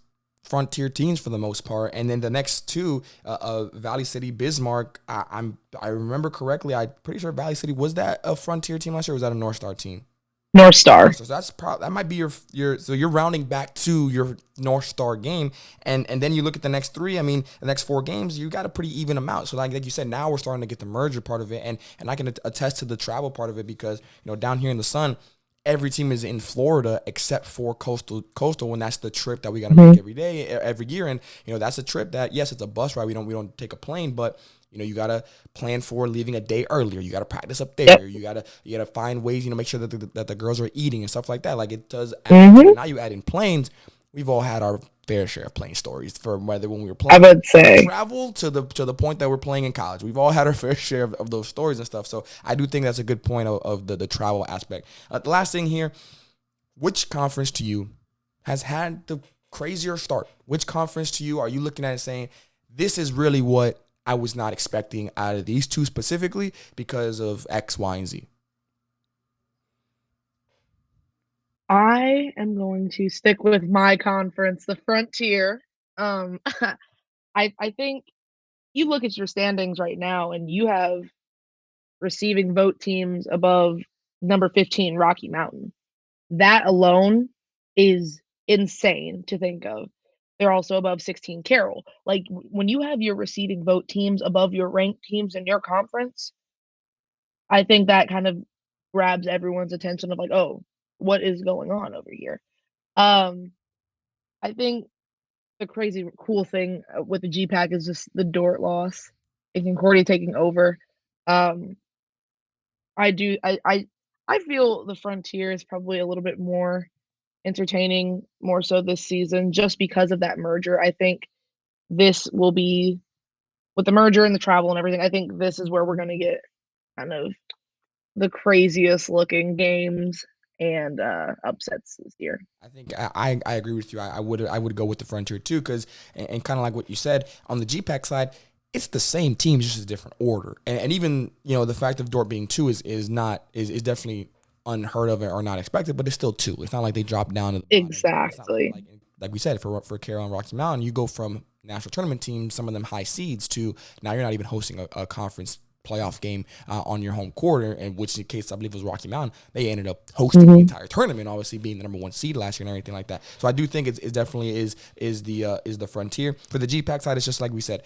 Frontier teams for the most part, and then the next two, Valley City, Bismarck. I remember correctly. I'm pretty sure Valley City was that a Frontier team last year. Or was that a North Star team? North Star. So that might be your so you're rounding back to your North Star game, and then you look at the next 3. I mean, the next 4 games, you got a pretty even amount. So like you said, now we're starting to get the merger part of it, and I can attest to the travel part of it because down here in the sun, every team is in Florida except for coastal, and that's the trip that we got to make every year, and that's a trip that yes, it's a bus ride. We don't take a plane, but you gotta plan for leaving a day earlier. You gotta practice up there. Yep. You gotta find ways, make sure that the girls are eating and stuff like that. Like it does. Now you add in planes. We've all had our fair share of plane stories from whether when we were playing, I would say, travel to the point that we're playing in college. We've all had our fair share of those stories and stuff. So I do think that's a good point of the travel aspect. The last thing here, which conference to you has had the crazier start? Which conference to you are you looking at and saying, this is really what I was not expecting out of these two specifically because of X, Y, and Z? I am going to stick with my conference, the Frontier. I think you look at your standings right now, and you have receiving vote teams above number 15 Rocky Mountain. That alone is insane to think of. They're also above 16 Carroll. Like when you have your receiving vote teams above your ranked teams in your conference, I think that kind of grabs everyone's attention of like, oh, what is going on over here? I think the crazy cool thing with the GPAC is just the Dort loss and Concordia taking over. I feel the Frontier is probably a little bit more entertaining, more so this season, just because of that merger. I think this will be with the merger and the travel and everything. I think this is where we're going to get kind of the craziest looking games and upsets this year. I think I agree with you. I would go with the Frontier too, because and kind of like what you said on the GPAC side, it's the same team, just a different order. And even the fact of Dort being 2 is definitely unheard of or not expected, but it's still 2. It's not like they dropped down to the bottom. Exactly. Like we said, for Carroll and Rocky Mountain, you go from national tournament teams, some of them high seeds, to now you're not even hosting a conference playoff game on your home court, in which the case I believe was Rocky Mountain. They ended up hosting the entire tournament, obviously being the number 1 seed last year and everything like that. So I do think it definitely is the Frontier. For the GPAC side, it's just like we said,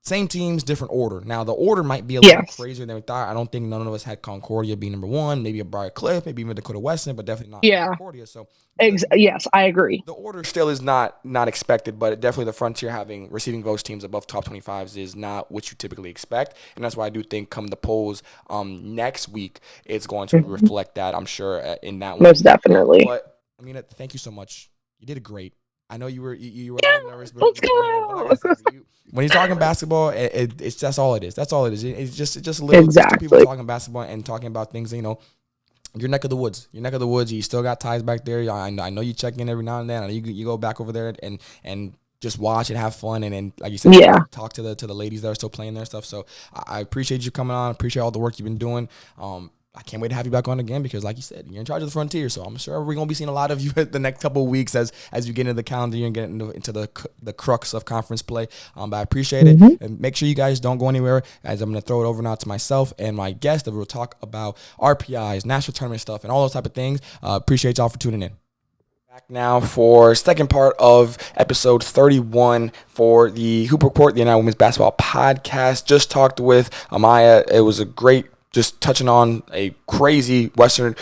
same teams, different order. Now, the order might be a little crazier than we thought. I don't think none of us had Concordia being number 1, maybe a Briar Cliff, maybe even Dakota Weston, but definitely not Concordia. So, yes, I agree. The order still is not expected, but definitely the Frontier having receiving votes teams above top 25s is not what you typically expect. And that's why I do think come the polls next week, it's going to reflect that, I'm sure, in that one. Most definitely. But, Aminah, thank you so much. You did great. I know you were a little nervous, but let's go. Like I said, when you're talking basketball, it's that's all it is. That's all it is. It's just a little people talking basketball and talking about things. Your neck of the woods. You still got ties back there. I know you check in every now and then. I know you go back over there and just watch and have fun and like you said, talk to the ladies that are still playing their stuff. So I appreciate you coming on. I appreciate all the work you've been doing. I can't wait to have you back on again because, like you said, you're in charge of the Frontier. So I'm sure we're going to be seeing a lot of you the next couple of weeks as you get into the calendar and get into the crux of conference play. But I appreciate it. And make sure you guys don't go anywhere as I'm going to throw it over now to myself and my guest that we'll talk about RPIs, national tournament stuff, and all those type of things. Appreciate y'all for tuning in. Back now for second part of episode 31 for the Hoop Report, the NAIA Women's Basketball Podcast. Just talked with Amaya. It was a great just touching on a crazy western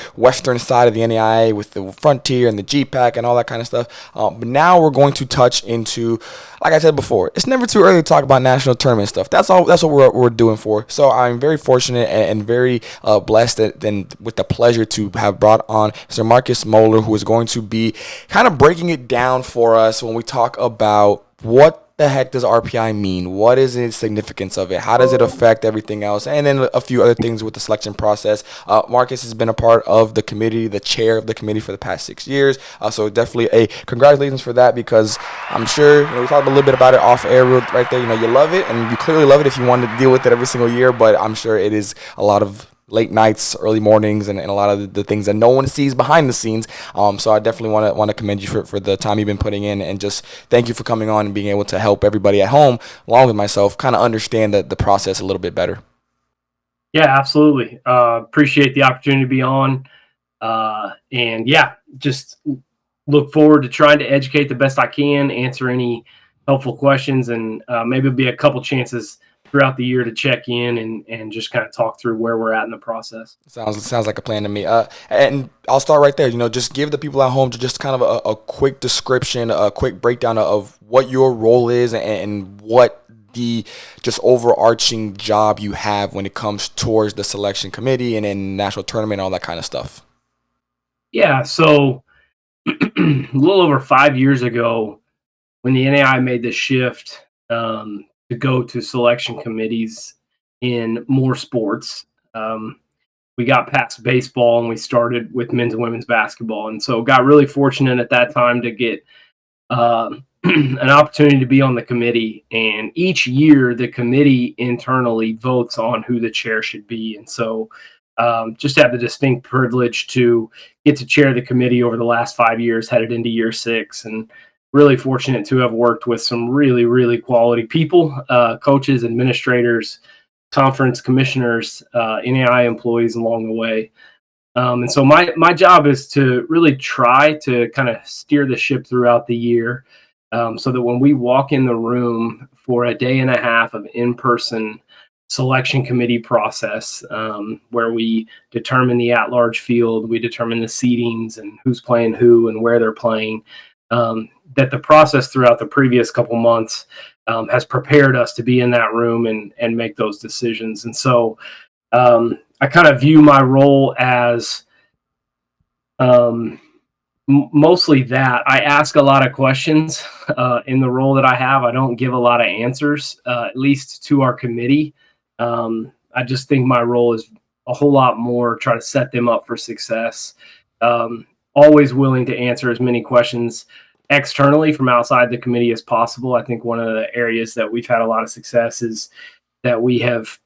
side of the NAIA with the Frontier and the GPAC and all that kind of stuff. But now we're going to touch into, like I said before, it's never too early to talk about national tournament stuff. That's what we're doing for. So I'm very fortunate and very blessed and with the pleasure to have brought on Mr. Marcus Moeller, who is going to be kind of breaking it down for us when we talk about what the heck does RPI mean? What is the significance of it? How does it affect everything else? And then a few other things with the selection process. Marcus has been a part of the committee, the chair of the committee for the past 6 years. So definitely a congratulations for that, because I'm sure, we talked a little bit about it off air right there. You love it, and you clearly love it if you wanted to deal with it every single year, but I'm sure it is a lot of late nights, early mornings, and a lot of the things that no one sees behind the scenes. So I definitely want to commend you for the time you've been putting in, and just thank you for coming on and being able to help everybody at home, along with myself, kind of understand the process a little bit better. Yeah, absolutely. Appreciate the opportunity to be on. And yeah, just look forward to trying to educate the best I can, answer any helpful questions, and maybe it'll be a couple chances throughout the year to check in and just kind of talk through where we're at in the process. Sounds like a plan to me. And I'll start right there. Just give the people at home just kind of a quick description, a quick breakdown of what your role is and what the just overarching job you have when it comes towards the selection committee and then national tournament and all that kind of stuff. Yeah, so a little over 5 years ago, when the NAIA made the shift to go to selection committees in more sports, we got past baseball and we started with men's and women's basketball. And so got really fortunate at that time to get an opportunity to be on the committee. And each year, the committee internally votes on who the chair should be. And so just have the distinct privilege to get to chair the committee over the last 5 years, headed into year 6. And really fortunate to have worked with some really, really quality people, coaches, administrators, conference commissioners, NAIA employees along the way. And so my job is to really try to kind of steer the ship throughout the year, so that when we walk in the room for a day and a half of in-person selection committee process, where we determine the at-large field, we determine the seedings and who's playing who and where they're playing, that the process throughout the previous couple months has prepared us to be in that room and make those decisions. And so I kind of view my role as mostly that. I ask a lot of questions in the role that I have. I don't give a lot of answers, at least to our committee. I just think my role is a whole lot more try to set them up for success. Always willing to answer as many questions externally from outside the committee as possible. I think one of the areas that we've had a lot of success is that we have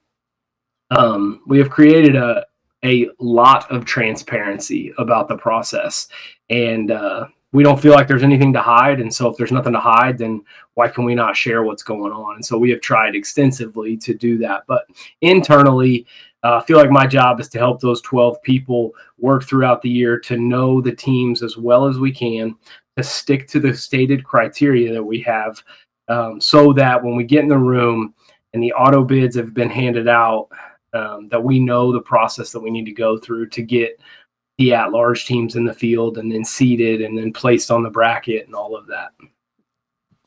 created a lot of transparency about the process, and we don't feel like there's anything to hide. And so if there's nothing to hide, then why can we not share what's going on? And so we have tried extensively to do that. But internally, I feel like my job is to help those 12 people work throughout the year to know the teams as well as we can, to stick to the stated criteria that we have, so that when we get in the room and the auto bids have been handed out, that we know the process that we need to go through to get the at-large teams in the field and then seeded and then placed on the bracket and all of that.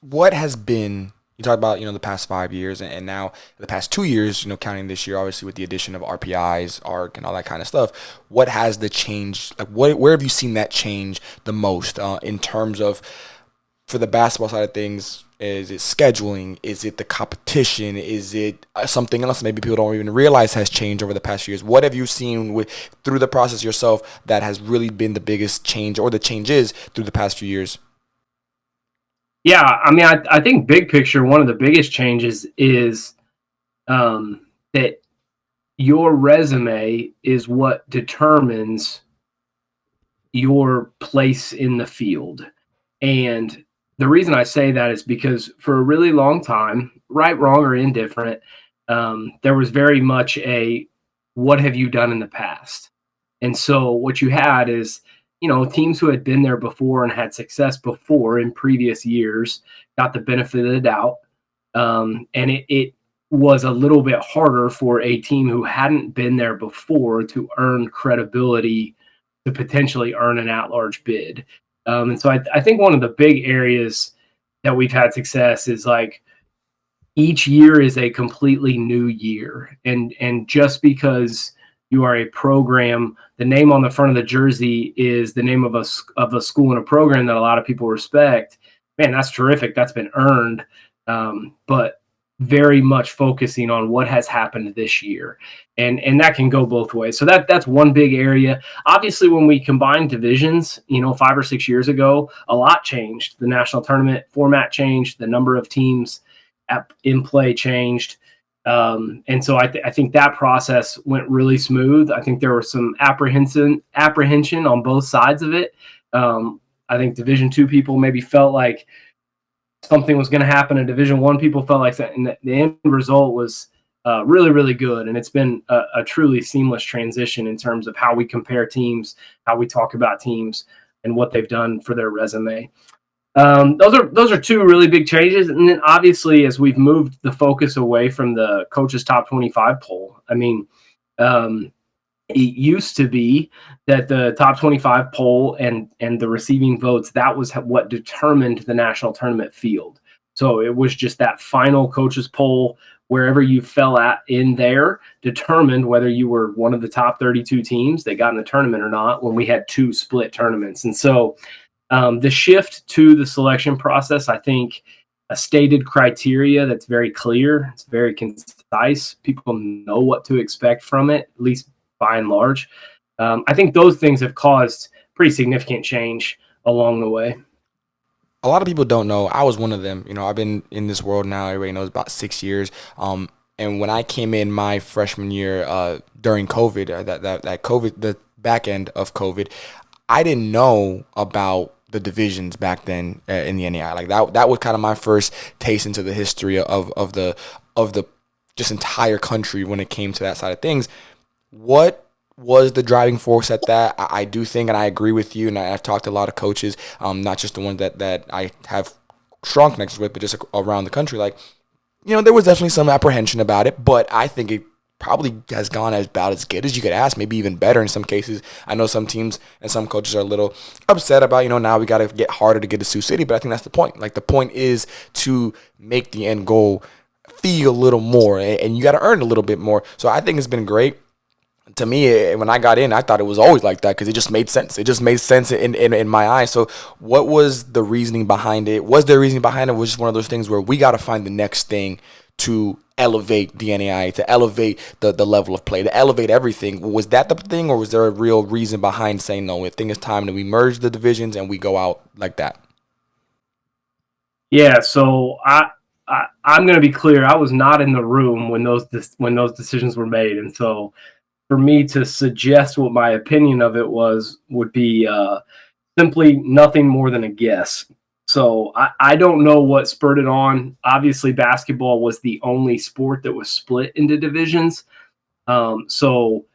What has been, you talked about, the past 5 years and now the past 2 years, counting this year, obviously with the addition of RPIs, ARC, and all that kind of stuff. What has the change, where have you seen that change the most in terms of, for the basketball side of things? Is it scheduling? Is it the competition? Is it something else maybe people don't even realize has changed over the past years? What have you seen through the process yourself that has really been the biggest change, or the changes through the past few years? Yeah, I mean, I think big picture, one of the biggest changes is that your resume is what determines your place in the field. And the reason I say that is because for a really long time, right, wrong, or indifferent, there was very much a, what have you done in the past? And so what you had is, teams who had been there before and had success before in previous years got the benefit of the doubt. And it was a little bit harder for a team who hadn't been there before to earn credibility to potentially earn an at-large bid. And so I think one of the big areas that we've had success is like each year is a completely new year. And just because you are a program, the name on the front of the jersey is the name of a school and a program that a lot of people respect. Man, that's terrific. That's been earned. but very much focusing on what has happened this year. And that can go both ways. So that's one big area. Obviously, when we combined divisions, 5 or 6 years ago, a lot changed. The national tournament format changed. The number of teams in play changed. And so I think that process went really smooth. I think there was some apprehension on both sides of it. I think Division II people maybe felt like something was going to happen, and Division I people felt like that. And the end result was really, really good. And it's been a truly seamless transition in terms of how we compare teams, how we talk about teams, and what they've done for their resume. Those are two really big changes. And then obviously, as we've moved the focus away from the coaches top 25 poll, I mean, it used to be that the top 25 poll and the receiving votes, that was what determined the national tournament field. So it was just that final coaches poll, wherever you fell at in there, determined whether you were one of the top 32 teams that got in the tournament or not, when we had 2 split tournaments. And so the shift to the selection process, I think, a stated criteria that's very clear, it's very concise. People know what to expect from it, at least by and large. I think those things have caused pretty significant change along the way. A lot of people don't know. I was one of them. I've been in this world now, everybody knows, about 6 years. And when I came in my freshman year during COVID, that COVID, the back end of COVID, I didn't know about the divisions back then in the NAIA. Like that was kind of my first taste into the history of the just entire country when it came to that side of things. What was the driving force at that? I do think, and I agree with you, and I've talked to a lot of coaches, not just the ones that I have strong connections with, but just around the country. Like, there was definitely some apprehension about it, but I think it probably has gone about as good as you could ask, maybe even better in some cases. I know some teams and some coaches are a little upset about, now we got to get harder to get to Sioux City, but I think that's the point. Like, the point is to make the end goal feel a little more, and you got to earn a little bit more. So I think it's been great. To me, when I got in, I thought it was always like that because it just made sense. It just made sense in my eyes. So what was the reasoning behind it? Was there reasoning behind it? Was just one of those things where we got to find the next thing to elevate the NAIA, to elevate the level of play, to elevate everything? Was that the thing, or was there a real reason behind saying, no, I think it's time that we merge the divisions and we go out like that? Yeah, so I'm going to be clear. I was not in the room when those decisions were made. And so for me to suggest what my opinion of it would be simply nothing more than a guess. So I don't know what spurred it on. Obviously, basketball was the only sport that was split into divisions. So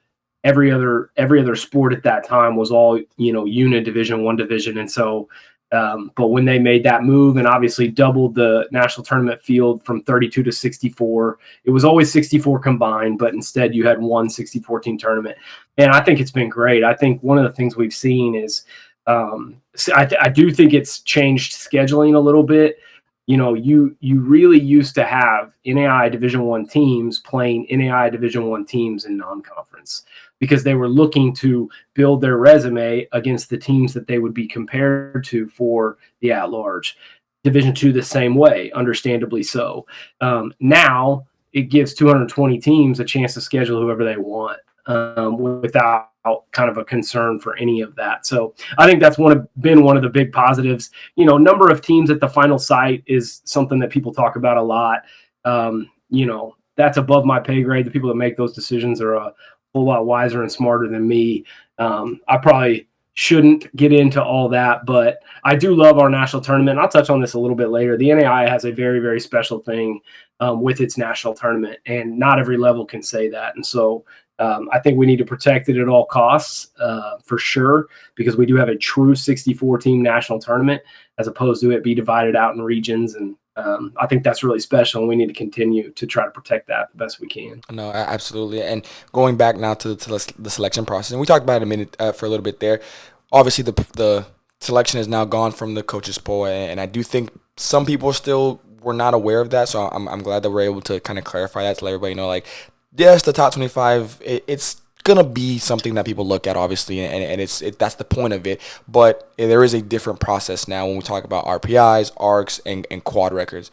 every other sport at that time was all, unit division, one division. And so, but when they made that move and obviously doubled the national tournament field from 32 to 64, it was always 64 combined, but instead you had one 64-team tournament. And I think it's been great. I think one of the things we've seen is I do think it's changed scheduling a little bit. You really used to have NAIA Division I teams playing NAIA Division I teams in non-conference because they were looking to build their resume against the teams that they would be compared to for the at-large. Division II the same way, understandably so. Now it gives 220 teams a chance to schedule whoever they want without kind of a concern for any of that. So I think that's been one of the big positives. Number of teams at the final site is something that people talk about a lot. That's above my pay grade. The people that make those decisions are a whole lot wiser and smarter than me. I probably shouldn't get into all that, but I do love our national tournament. I'll touch on this a little bit later. The NAIA has a very, very special thing with its national tournament, and not every level can say that. And so I think we need to protect it at all costs for sure, because we do have a true 64-team national tournament as opposed to it be divided out in regions. And I think that's really special, and we need to continue to try to protect that the best we can. No, absolutely. And going back now to the selection process, and we talked about it a minute for a little bit there. Obviously, the selection is now gone from the coaches poll, and I do think some people still were not aware of that. So I'm glad that we're able to kind of clarify that to let everybody know, like, yes, the top 25, it's gonna be something that people look at, obviously, and that's the point of it. But there is a different process now when we talk about RPIs, ARCs, and quad records.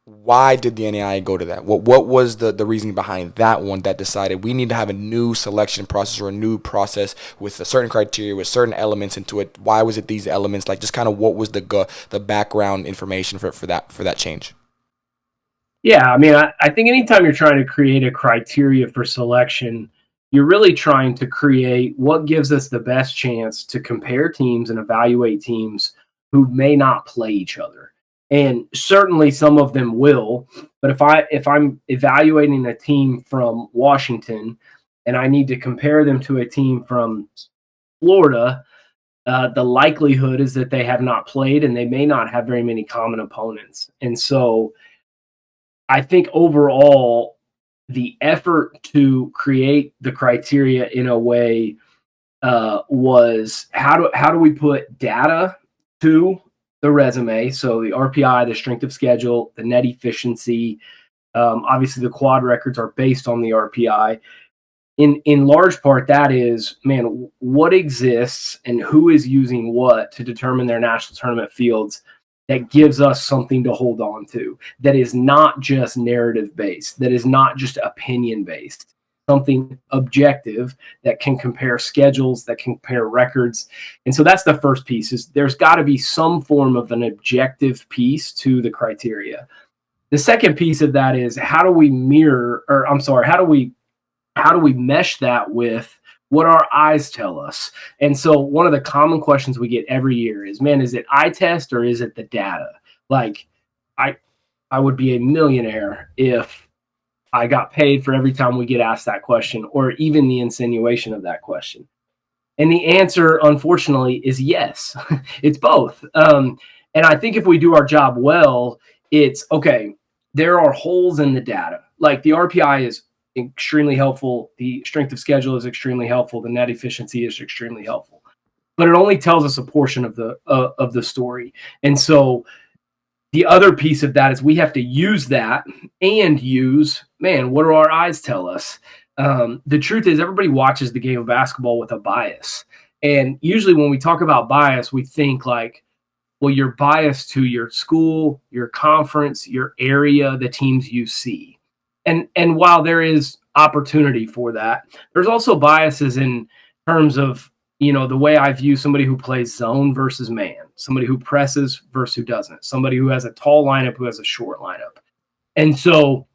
why did the NAIA go to that? What was the reasoning behind that one that decided we need to have a new selection process or a new process with a certain criteria, with certain elements into it? Why was it these elements? Like, just kind of what was the background information for that change? Yeah, I mean, I think anytime you're trying to create a criteria for selection, you're really trying to create what gives us the best chance to compare teams and evaluate teams who may not play each other. And certainly some of them will, but if I'm evaluating a team from Washington and I need to compare them to a team from Florida, the likelihood is that they have not played and they may not have very many common opponents. And so I think overall, the effort to create the criteria in a way was how do we put data to the resume? So the RPI, the strength of schedule, the net efficiency, obviously the quad records are based on the RPI. In large part, that is, man, what exists and who is using what to determine their national tournament fields that gives us something to hold on to, that is not just narrative based, that is not just opinion based, something objective that can compare schedules, that can compare records. And so that's the first piece, is there's got to be some form of an objective piece to the criteria. The second piece of that is how do we mesh that with what our eyes tell us? And so one of the common questions we get every year is, man, is it eye test or is it the data? Like, I would be a millionaire if I got paid for every time we get asked that question, or even the insinuation of that question. And the answer, unfortunately, is yes. It's both. And I think if we do our job well, it's okay, there are holes in the data. Like the RPI is extremely helpful. The strength of schedule is extremely helpful. The net efficiency is extremely helpful, but it only tells us a portion of the story. And so the other piece of that is we have to use that and use, man, what do our eyes tell us? The truth is everybody watches the game of basketball with a bias. And usually when we talk about bias, we think like, well, you're biased to your school, your conference, your area, the teams you see. And while there is opportunity for that, there's also biases in terms of, the way I view somebody who plays zone versus man, somebody who presses versus who doesn't, somebody who has a tall lineup, who has a short lineup. And so,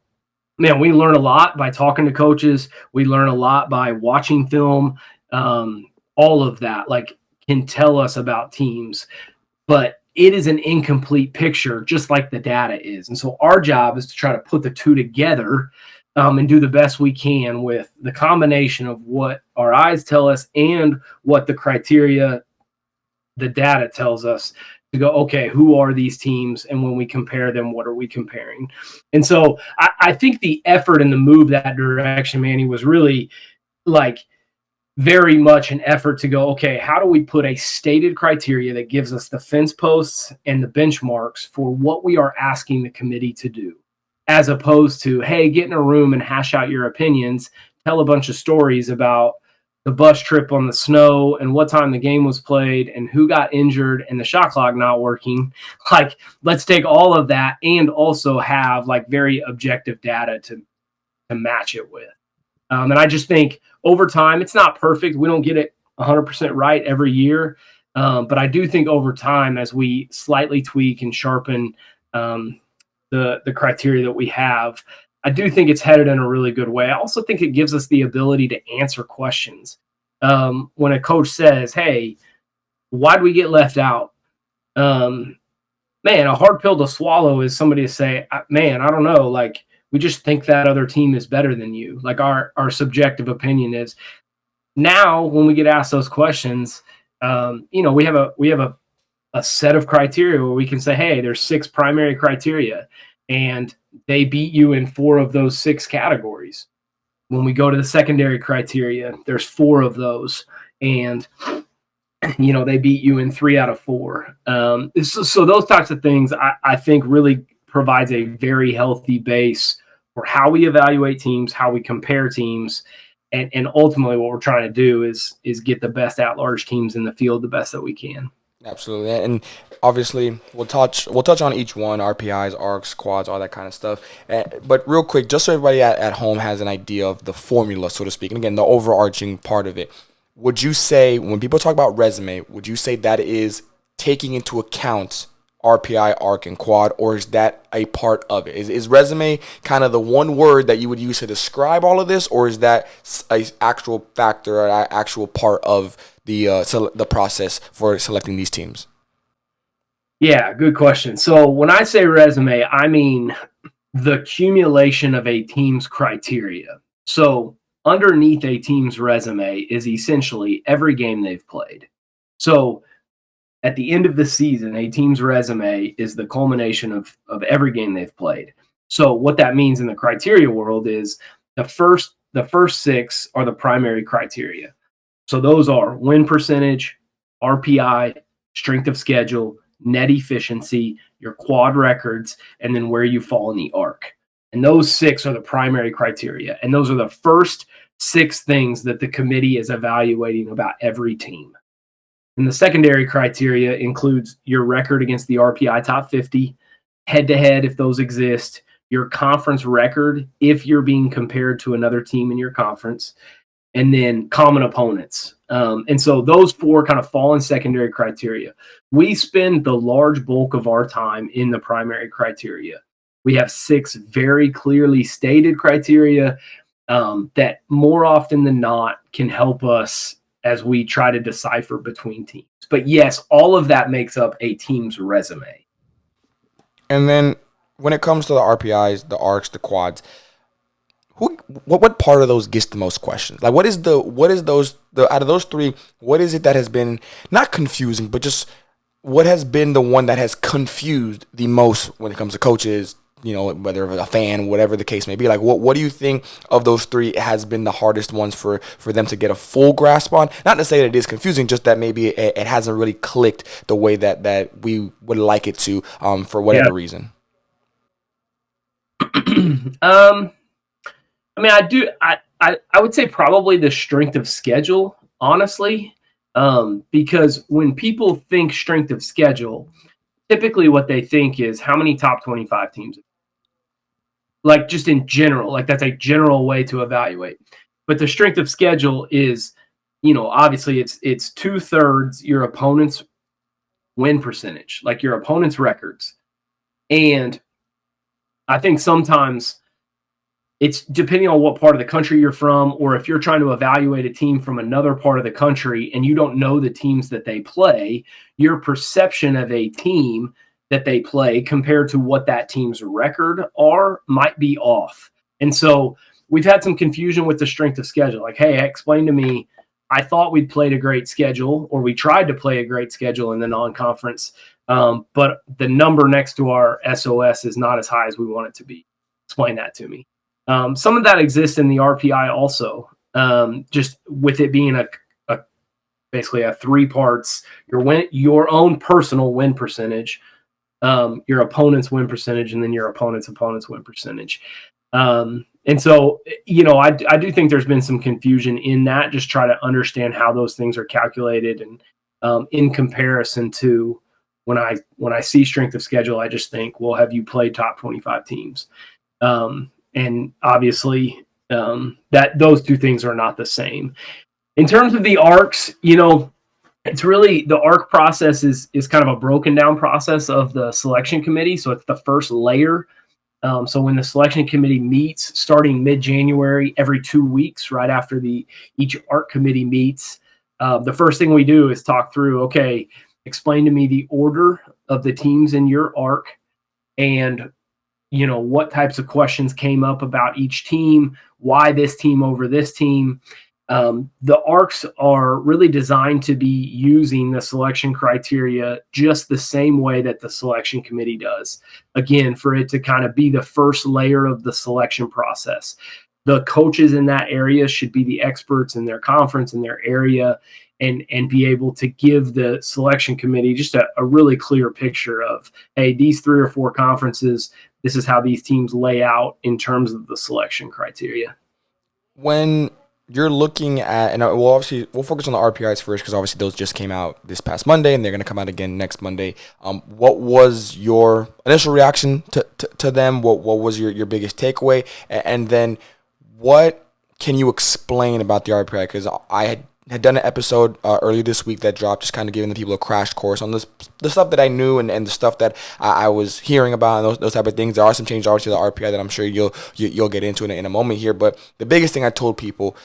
man, we learn a lot by talking to coaches. We learn a lot by watching film. All of that, like, can tell us about teams, but it is an incomplete picture, just like the data is. And so our job is to try to put the two together and do the best we can with the combination of what our eyes tell us and what the criteria, the data tells us, to go, okay, who are these teams? And when we compare them, what are we comparing? And so I think the effort and the move that direction, Manny, was really like very much an effort to go, okay, how do we put a stated criteria that gives us the fence posts and the benchmarks for what we are asking the committee to do, as opposed to, hey, get in a room and hash out your opinions, tell a bunch of stories about the bus trip on the snow and what time the game was played and who got injured and the shot clock not working. Like, let's take all of that and also have like very objective data to match it with. And I just think over time, it's not perfect. We don't get it 100% right every year. But I do think over time, as we slightly tweak and sharpen the criteria that we have, I do think it's headed in a really good way. I also think it gives us the ability to answer questions. When a coach says, hey, why'd we get left out? Man, a hard pill to swallow is somebody to say, man, I don't know, like, we just think that other team is better than you. Like our subjective opinion is. Now, when we get asked those questions, we have a set of criteria where we can say, hey, there's 6 primary criteria, and they beat you in 4 of those 6 categories. When we go to the secondary criteria, there's 4 of those, and they beat you in 3 out of 4. So those types of things, I think, really provides a very healthy base for how we evaluate teams, how we compare teams, and ultimately what we're trying to do is get the best at-large teams in the field the best that we can. Absolutely, and obviously we'll touch on each one: RPIs, ARCs, quads, all that kind of stuff. But real quick, just so everybody at home has an idea of the formula, so to speak, and again the overarching part of it. Would you say when people talk about resume, would you say that is taking into account RPI, ARC, and quad, or is that a part of it? Is resume kind of the one word that you would use to describe all of this, or is that a actual factor or a actual part of the process for selecting these teams? Yeah, good question. So when I say resume, I mean the accumulation of a team's criteria. So underneath a team's resume is essentially every game they've played. So at the end of the season, a team's resume is the culmination of every game they've played. So what that means in the criteria world is the first six are the primary criteria. So those are win percentage, RPI, strength of schedule, net efficiency, your quad records, and then where you fall in the arc. And those six are the primary criteria. And those are the first six things that the committee is evaluating about every team. And the secondary criteria includes your record against the RPI top 50, head-to-head if those exist, your conference record if you're being compared to another team in your conference, and then common opponents. And so those four kind of fall in secondary criteria. We spend the large bulk of our time in the primary criteria. We have six very clearly stated criteria that more often than not can help us as we try to decipher between teams. But yes, all of that makes up a team's resume. And then when it comes to the RPIs, the ARCs, the quads, what part of those gets the most questions? Like what is those out of those three, what is it that has been not confusing, but just what has been the one that has confused the most when it comes to coaches, whether a fan, whatever the case may be? Like what do you think of those three has been the hardest ones for them to get a full grasp on? Not to say that it is confusing, just that maybe it hasn't really clicked the way that we would like it to, for whatever reason. I mean, I would say probably the strength of schedule, honestly, because when people think strength of schedule, typically what they think is how many top 25 teams, like just in general, like that's a general way to evaluate. But the strength of schedule is, obviously it's 2/3 your opponent's win percentage, like your opponent's records. And I think sometimes it's depending on what part of the country you're from, or if you're trying to evaluate a team from another part of the country and you don't know the teams that they play, your perception of a team that they play compared to what that team's record might be off. And so we've had some confusion with the strength of schedule. Like, hey, explain to me, I thought we'd played a great schedule, or we tried to play a great schedule in the non-conference, but the number next to our SOS is not as high as we want it to be. Explain that to me. Some of that exists in the RPI also, just with it being basically a three parts: your own personal win percentage, your opponent's win percentage, and then your opponent's win percentage. And so, I do think there's been some confusion in that. Just try to understand how those things are calculated, and in comparison to when I see strength of schedule, I just think, well, have you played top 25 teams? And obviously, that those two things are not the same. In terms of the ARCs, it's really the ARC process is kind of a broken down process of the selection committee. So it's the first layer. So when the selection committee meets starting mid-January, every 2 weeks, right after each ARC committee meets, the first thing we do is talk through, okay, explain to me the order of the teams in your ARC, and what types of questions came up about each team, why this team over this team. The ARCs are really designed to be using the selection criteria just the same way that the selection committee does. Again, for it to kind of be the first layer of the selection process. The coaches in that area should be the experts in their conference, in their area, and be able to give the selection committee just a really clear picture of, hey, these 3 or 4 conferences, this is how these teams lay out in terms of the selection criteria. When you're looking at, and we'll focus on the RPIs first because obviously those just came out this past Monday and they're going to come out again next Monday. What was your initial reaction to them? What was your biggest takeaway? And then what can you explain about the RPI? Because I had done an episode earlier this week that dropped, just kind of giving the people a crash course on the stuff that I knew and the stuff that I was hearing about and those type of things. There are some changes obviously to the RPI that I'm sure you'll get into in a moment here. But the biggest thing I told people,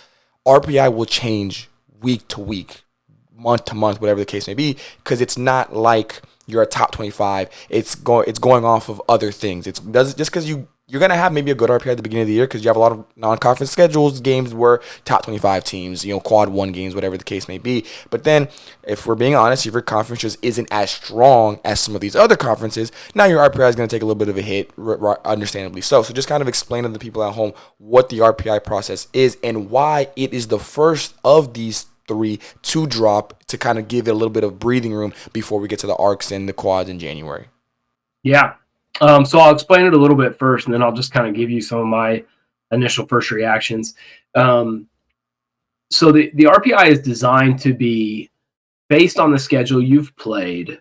RPI will change week to week, month to month, whatever the case may be, because it's not like you're a top 25. It's going off of other things. Just because you're going to have maybe a good RPI at the beginning of the year because you have a lot of non-conference schedules, games where top 25 teams, quad one games, whatever the case may be. But then, if we're being honest, if your conference just isn't as strong as some of these other conferences, now your RPI is going to take a little bit of a hit, understandably so. So just kind of explain to the people at home what the RPI process is and why it is the first of these three to drop to kind of give it a little bit of breathing room before we get to the arcs and the quads in January. Yeah. So I'll explain it a little bit first, and then I'll just kind of give you some of my initial first reactions. So the RPI is designed to be based on the schedule you've played.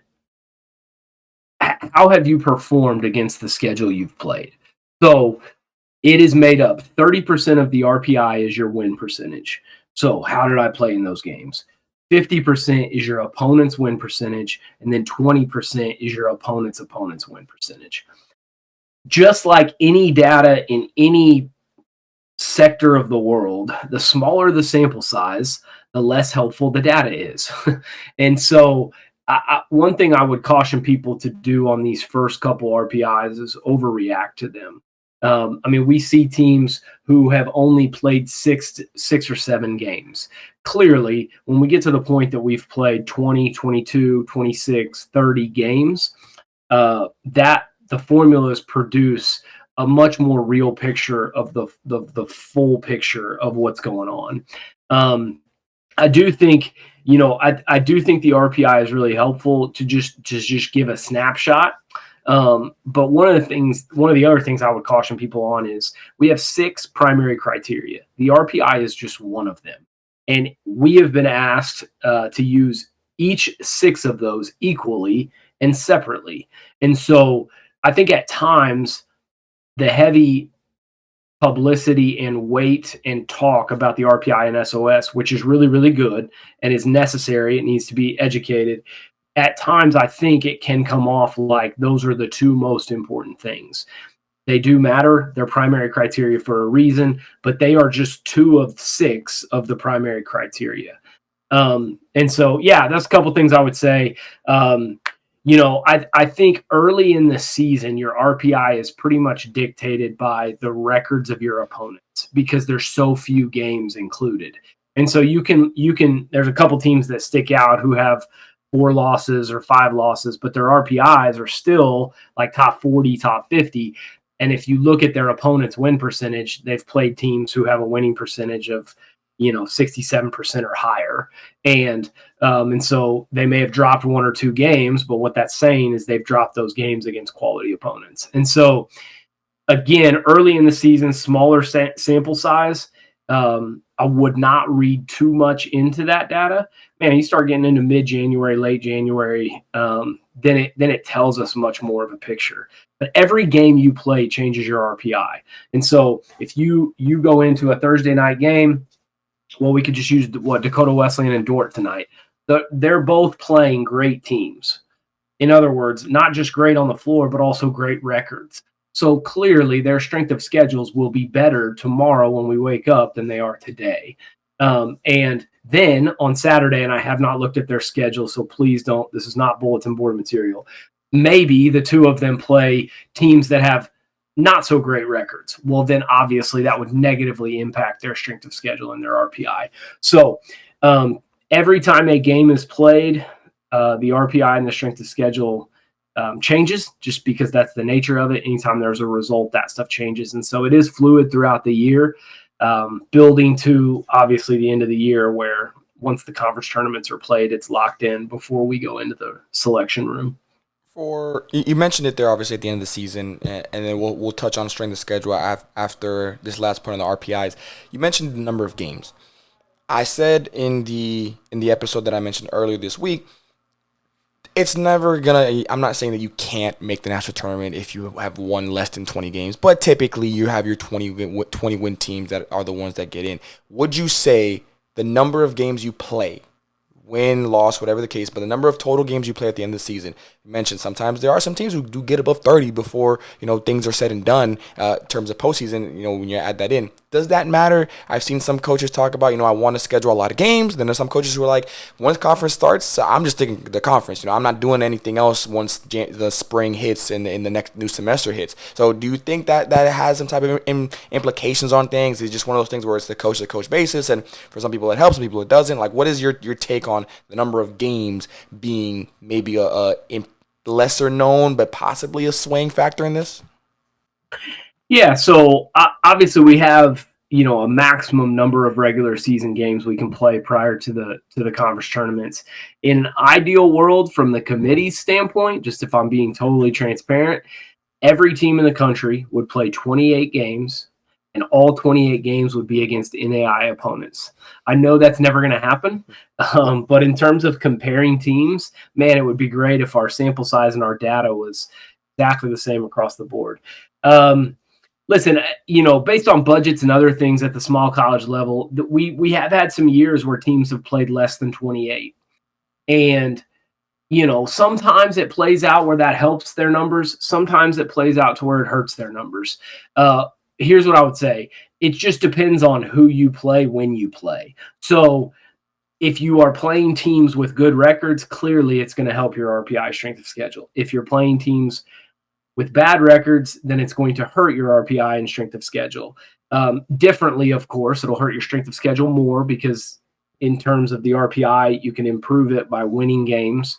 How have you performed against the schedule you've played? So it is made up. 30% of the RPI is your win percentage. So how did I play in those games? 50% is your opponent's win percentage, and then 20% is your opponent's win percentage. Just like any data in any sector of the world, the smaller the sample size, the less helpful the data is. And so one thing I would caution people to do on these first couple RPIs is overreact to them. We see teams who have only played six or seven games. Clearly, when we get to the point that we've played 20, 22, 26, 30 games, that the formulas produce a much more real picture of the full picture of what's going on. I do think, I do think the RPI is really helpful to just give a snapshot. But one of the other things I would caution people on is we have 6 primary criteria. The RPI is just one of them. And we have been asked to use each 6 of those equally and separately. And so I think at times the heavy publicity and weight and talk about the RPI and SOS, which is really, really good and is necessary, it needs to be educated. At times, I think it can come off like those are the 2 most important things. They do matter. They're primary criteria for a reason, but they are just 2 of 6 of the primary criteria. And so, yeah, that's a couple things I would say. I think early in the season, your RPI is pretty much dictated by the records of your opponents because there's so few games included. And so you can, there's a couple teams that stick out who have 4 losses or 5 losses, but their RPIs are still like top 40, top 50. And if you look at their opponent's win percentage, they've played teams who have a winning percentage of, 67% or higher. And so they may have dropped 1 or 2 games, but what that's saying is they've dropped those games against quality opponents. And so, again, early in the season, smaller sample size, I would not read too much into that data. Man, you start getting into mid-January, late January, then it tells us much more of a picture. But every game you play changes your RPI. And so if you go into a Thursday night game, well, we could just use Dakota Wesleyan and Dort tonight. They're both playing great teams. In other words, not just great on the floor, but also great records. So clearly their strength of schedules will be better tomorrow when we wake up than they are today. And then on Saturday, and I have not looked at their schedule, so please don't, this is not bulletin board material. Maybe the 2 of them play teams that have not so great records. Well, then obviously that would negatively impact their strength of schedule and their RPI. So every time a game is played, the RPI and the strength of schedule changes just because that's the nature of it. Anytime there's a result, that stuff changes. And so it is fluid throughout the year, building to obviously the end of the year where once the conference tournaments are played, it's locked in before we go into the selection room. You mentioned it there, obviously, at the end of the season, and then we'll touch on strength of schedule after this last part on the RPIs. You mentioned the number of games. I said in the episode that I mentioned earlier this week, it's never gonna. I'm not saying that you can't make the national tournament if you have won less than 20 games, but typically you have your 20 win teams that are the ones that get in. Would you say the number of games you play, win, loss, whatever the case, but the number of total games you play at the end of the season? You mentioned sometimes there are some teams who do get above 30 before, things are said and done in terms of postseason, when you add that in. Does that matter? I've seen some coaches talk about, I want to schedule a lot of games. Then there's some coaches who are like, once conference starts, I'm just sticking to the conference. I'm not doing anything else once the spring hits and the next new semester hits. So do you think that has some type of implications on things? Is it just one of those things where it's the coach-to-coach basis, and for some people it helps, some people it doesn't? Like, what is your take on the number of games being maybe a lesser known but possibly a swing factor in this? Yeah, so obviously we have a maximum number of regular season games we can play prior to the conference tournaments. In an ideal world, from the committee's standpoint, just if I'm being totally transparent, every team in the country would play 28 games, and all 28 games would be against NAIA opponents. I know that's never going to happen, but in terms of comparing teams, man, it would be great if our sample size and our data was exactly the same across the board. Listen, based on budgets and other things at the small college level, we have had some years where teams have played less than 28. And, sometimes it plays out where that helps their numbers. Sometimes it plays out to where it hurts their numbers. Here's what I would say. It just depends on who you play when you play. So if you are playing teams with good records, clearly it's going to help your RPI strength of schedule. If you're playing teams with bad records, then it's going to hurt your RPI and strength of schedule. Differently, of course, it'll hurt your strength of schedule more because in terms of the RPI, you can improve it by winning games.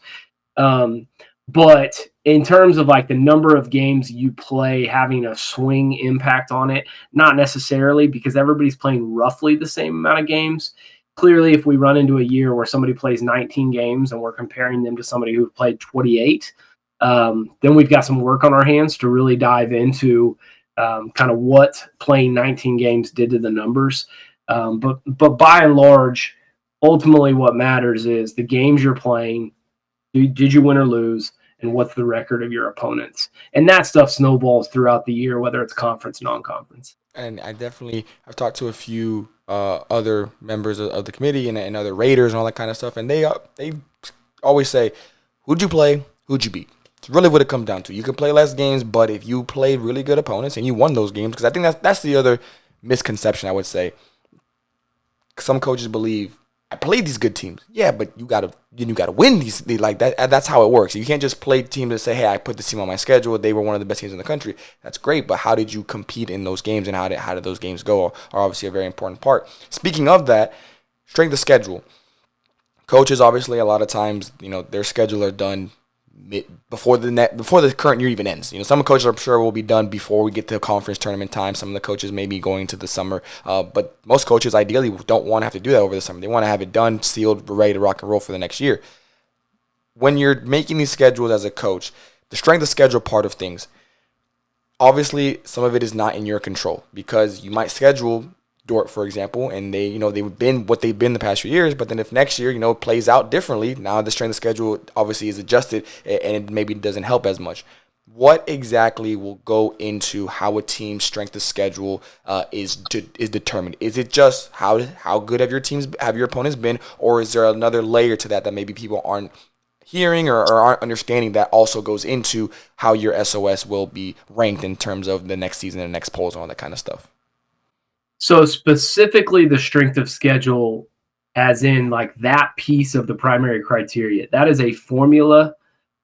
But in terms of like the number of games you play having a swing impact on it, not necessarily, because everybody's playing roughly the same amount of games. Clearly, if we run into a year where somebody plays 19 games and we're comparing them to somebody who played 28, then we've got some work on our hands to really dive into kind of what playing 19 games did to the numbers. But by and large, ultimately what matters is the games you're playing, did you win or lose, and what's the record of your opponents. And that stuff snowballs throughout the year, whether it's conference, non-conference. And I've talked to a few other members of the committee and other Raiders and all that kind of stuff, and they always say, who'd you play, who'd you beat? It's really what it comes down to. You can play less games, but if you played really good opponents and you won those games, because I think that's the other misconception, I would say. Some coaches believe, I played these good teams. Yeah, but you gotta win these like that. That's how it works. You can't just play teams and say, hey, I put this team on my schedule. They were one of the best teams in the country. That's great, but how did you compete in those games, and how did those games go are obviously a very important part. Speaking of that, strength of schedule. Coaches obviously a lot of times, their schedule are done before the current year even ends. Some coaches I'm sure will be done before we get to conference tournament time. Some of the coaches may be going to the summer, but most coaches ideally don't want to have to do that over the summer. They want to have it done, sealed, ready to rock and roll for the next year. When you're making these schedules as a coach, the strength of schedule part of things, obviously some of it is not in your control, because you might schedule Dort, for example, and they've been what they've been the past few years. But then if next year, plays out differently, now the strength of schedule obviously is adjusted and it maybe doesn't help as much. What exactly will go into how a team's strength of schedule is determined? Is it just how good have your opponents been, or is there another layer to that maybe people aren't hearing or aren't understanding that also goes into how your SOS will be ranked in terms of the next season and the next polls and all that kind of stuff? So specifically the strength of schedule, as in like that piece of the primary criteria, that is a formula.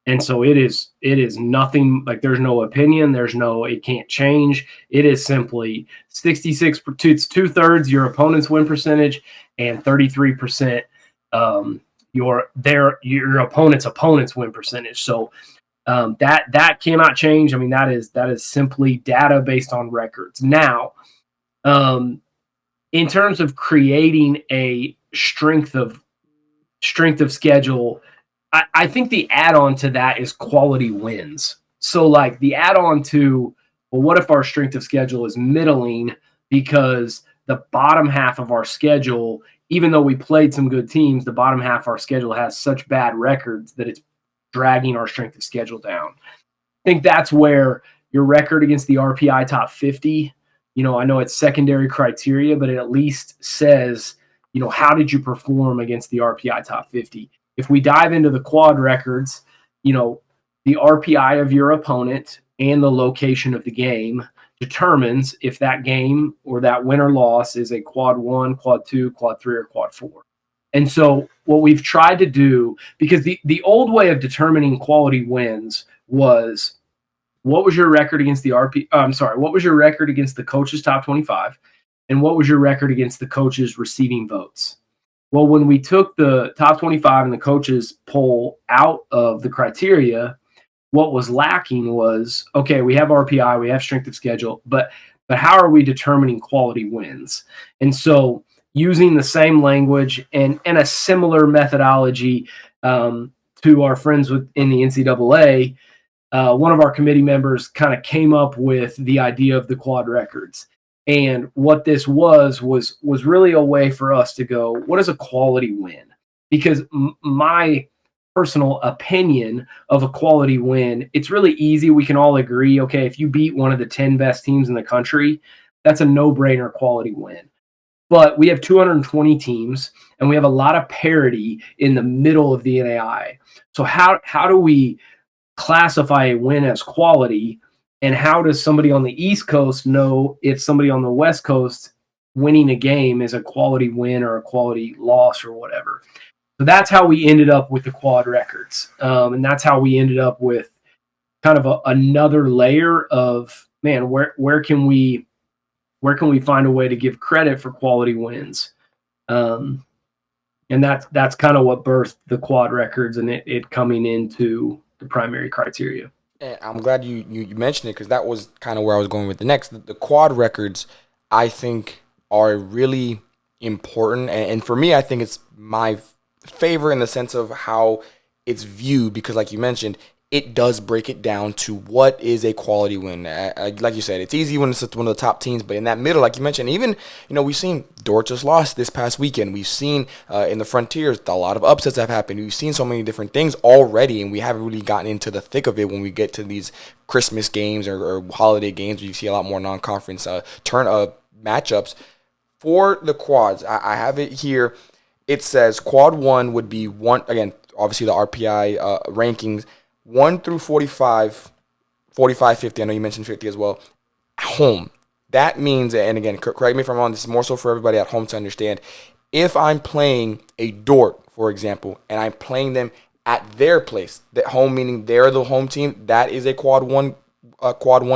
And so it is nothing, like there's no opinion. It can't change. It is simply 66, it's 2/3 your opponent's win percentage and 33% your opponent's win percentage. So that cannot change. I mean, that is simply data based on records. Now, in terms of creating a strength of schedule, I think the add-on to that is quality wins. So like the add-on to, well, what if our strength of schedule is middling because the bottom half of our schedule, even though we played some good teams, the bottom half of our schedule has such bad records that it's dragging our strength of schedule down. I think that's where your record against the RPI top 50, I know it's secondary criteria, but it at least says, how did you perform against the RPI top 50? If we dive into the quad records, the RPI of your opponent and the location of the game determines if that game or that win or loss is a quad 1, quad 2, quad 3, or quad 4. And so what we've tried to do, because the old way of determining quality wins was, what was your record against the what was your record against the coach's top 25? And what was your record against the coach's receiving votes? Well, when we took the top 25 and the coaches poll out of the criteria, what was lacking was, okay, we have RPI, we have strength of schedule, but how are we determining quality wins? And so using the same language and a similar methodology to our friends in the NCAA, one of our committee members kind of came up with the idea of the quad records. And what this was really a way for us to go, what is a quality win? Because my personal opinion of a quality win, it's really easy. We can all agree, okay, if you beat one of the 10 best teams in the country, that's a no-brainer quality win. But we have 220 teams, and we have a lot of parity in the middle of the NAIA. So how do we classify a win as quality, and how does somebody on the East Coast know if somebody on the West Coast winning a game is a quality win or a quality loss or whatever? So that's how we ended up with the quad records. And that's how we ended up with kind of another layer of, man, where can we find a way to give credit for quality wins? And that's kind of what birthed the quad records and it coming into the primary criteria. And I'm glad you mentioned it, because that was kind of where I was going with the next. The quad records, I think, are really important. And for me, I think it's my favorite in the sense of how it's viewed, because like you mentioned, it does break it down to what is a quality win. Like you said, it's easy when it's one of the top teams, but in that middle, like you mentioned, even, we've seen Dort just lost this past weekend. We've seen in the Frontiers, a lot of upsets have happened. We've seen so many different things already, and we haven't really gotten into the thick of it when we get to these Christmas games or holiday games where you see a lot more non-conference matchups. For the quads, I have it here. It says quad 1 would be one, again, obviously the RPI rankings, 1 through 45, 45, 50. I know you mentioned 50 as well. Home. That means, and again, correct me if I'm wrong, this is more so for everybody at home to understand. If I'm playing a Dort, for example, and I'm playing them at their place, that home meaning they're the home team, that is a quad one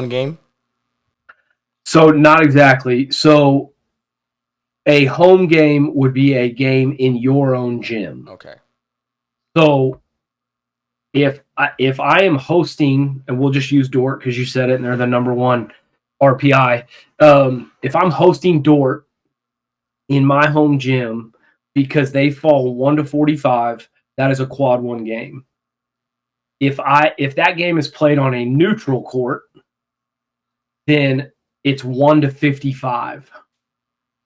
game? So not exactly. So a home game would be a game in your own gym. Okay. So if I am hosting, and we'll just use Dort because you said it, and they're the number one RPI. If I'm hosting Dort in my home gym because they fall 1 to 45, that is a quad 1 game. If that game is played on a neutral court, then it's 1 to 55.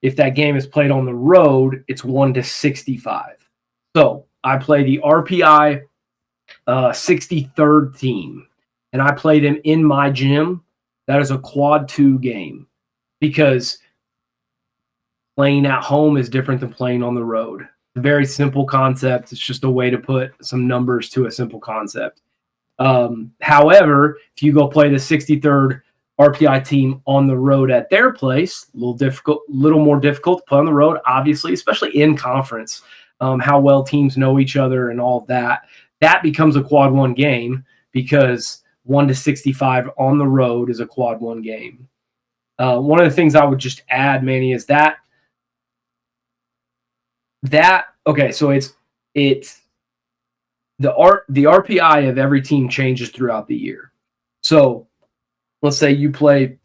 If that game is played on the road, it's 1 to 65. So I play the RPI 63rd team, and I play them in my gym. That is a quad 2 game, because playing at home is different than playing on the road. It's a very simple concept. It's just a way to put some numbers to a simple concept. However, if you go play the 63rd RPI team on the road at their place, a little more difficult to play on the road, obviously, especially in conference, how well teams know each other and all of that. That becomes a quad 1 game, because 1 to 65 on the road is a quad 1 game. One of the things I would just add, Manny, is that okay, so it's the RPI of every team changes throughout the year. So let's say you play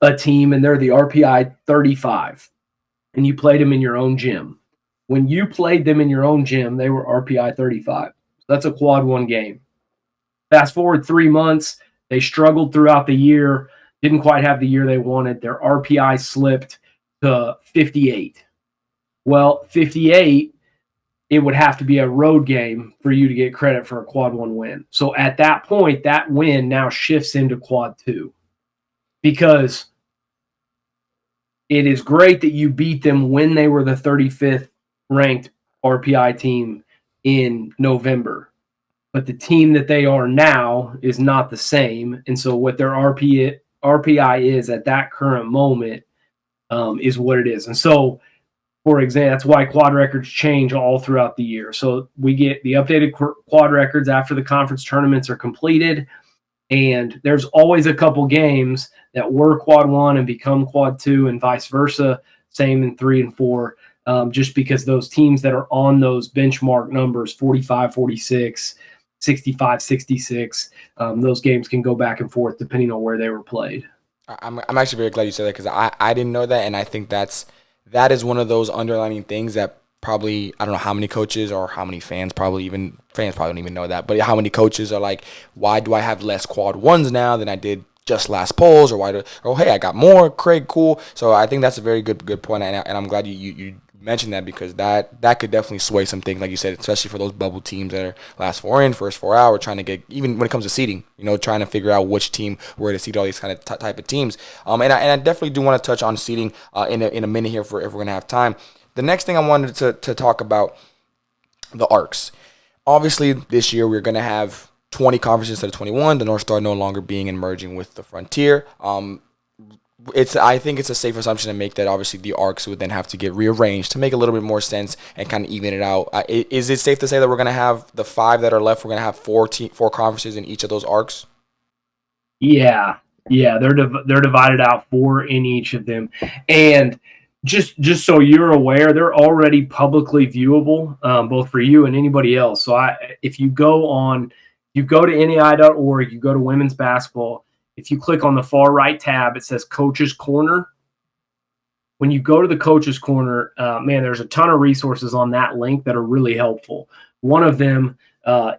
a team and they're the RPI 35, and you played them in your own gym. When you played them in your own gym, they were RPI 35. So that's a quad 1 game. Fast forward 3 months, they struggled throughout the year, didn't quite have the year they wanted. Their RPI slipped to 58. Well, 58, it would have to be a road game for you to get credit for a quad 1 win. So at that point, that win now shifts into quad 2, because it is great that you beat them when they were the 35th ranked RPI team in November. But the team that they are now is not the same. And so what their RPI is at that current moment is what it is. And so, for example, that's why quad records change all throughout the year. So we get the updated quad records after the conference tournaments are completed. And there's always a couple games that were quad 1 and become quad 2 and vice versa. Same in 3 and 4, just because those teams that are on those benchmark numbers, 45, 46, 65, 66, those games can go back and forth depending on where they were played. I'm actually very glad you said that, because I didn't know that, and I think that is one of those underlining things that probably, I don't know how many coaches or how many fans probably don't even know that, but how many coaches are like, why do I have less quad 1s now than I did just last polls, or hey, I got more, Craig, cool. So I think that's a very good point, and I'm glad you mentioned that, because that could definitely sway some things, like you said, especially for those bubble teams that are last 4 in, first 4 out. We're trying to get, even when it comes to seeding, trying to figure out which team where to seed all these kind of type of teams. And I definitely do want to touch on seeding in a minute here if we're going to have time. The next thing I wanted to talk about, the ARCs. Obviously, this year we're going to have 20 conferences instead of 21. The North Star no longer being and merging with the Frontier. I think it's a safe assumption to make that obviously the ARCs would then have to get rearranged to make a little bit more sense and kind of even it out. Is it safe to say that we're going to have the 5 that are left, we're going to have 4 conferences in each of those ARCs? Yeah, they're divided out 4 in each of them, and just so you're aware, they're already publicly viewable, both for you and anybody else. So if you go to NAIA.org, you go to women's basketball. If you click on the far right tab, it says Coach's Corner. When you go to the Coach's Corner, there's a ton of resources on that link that are really helpful. One of them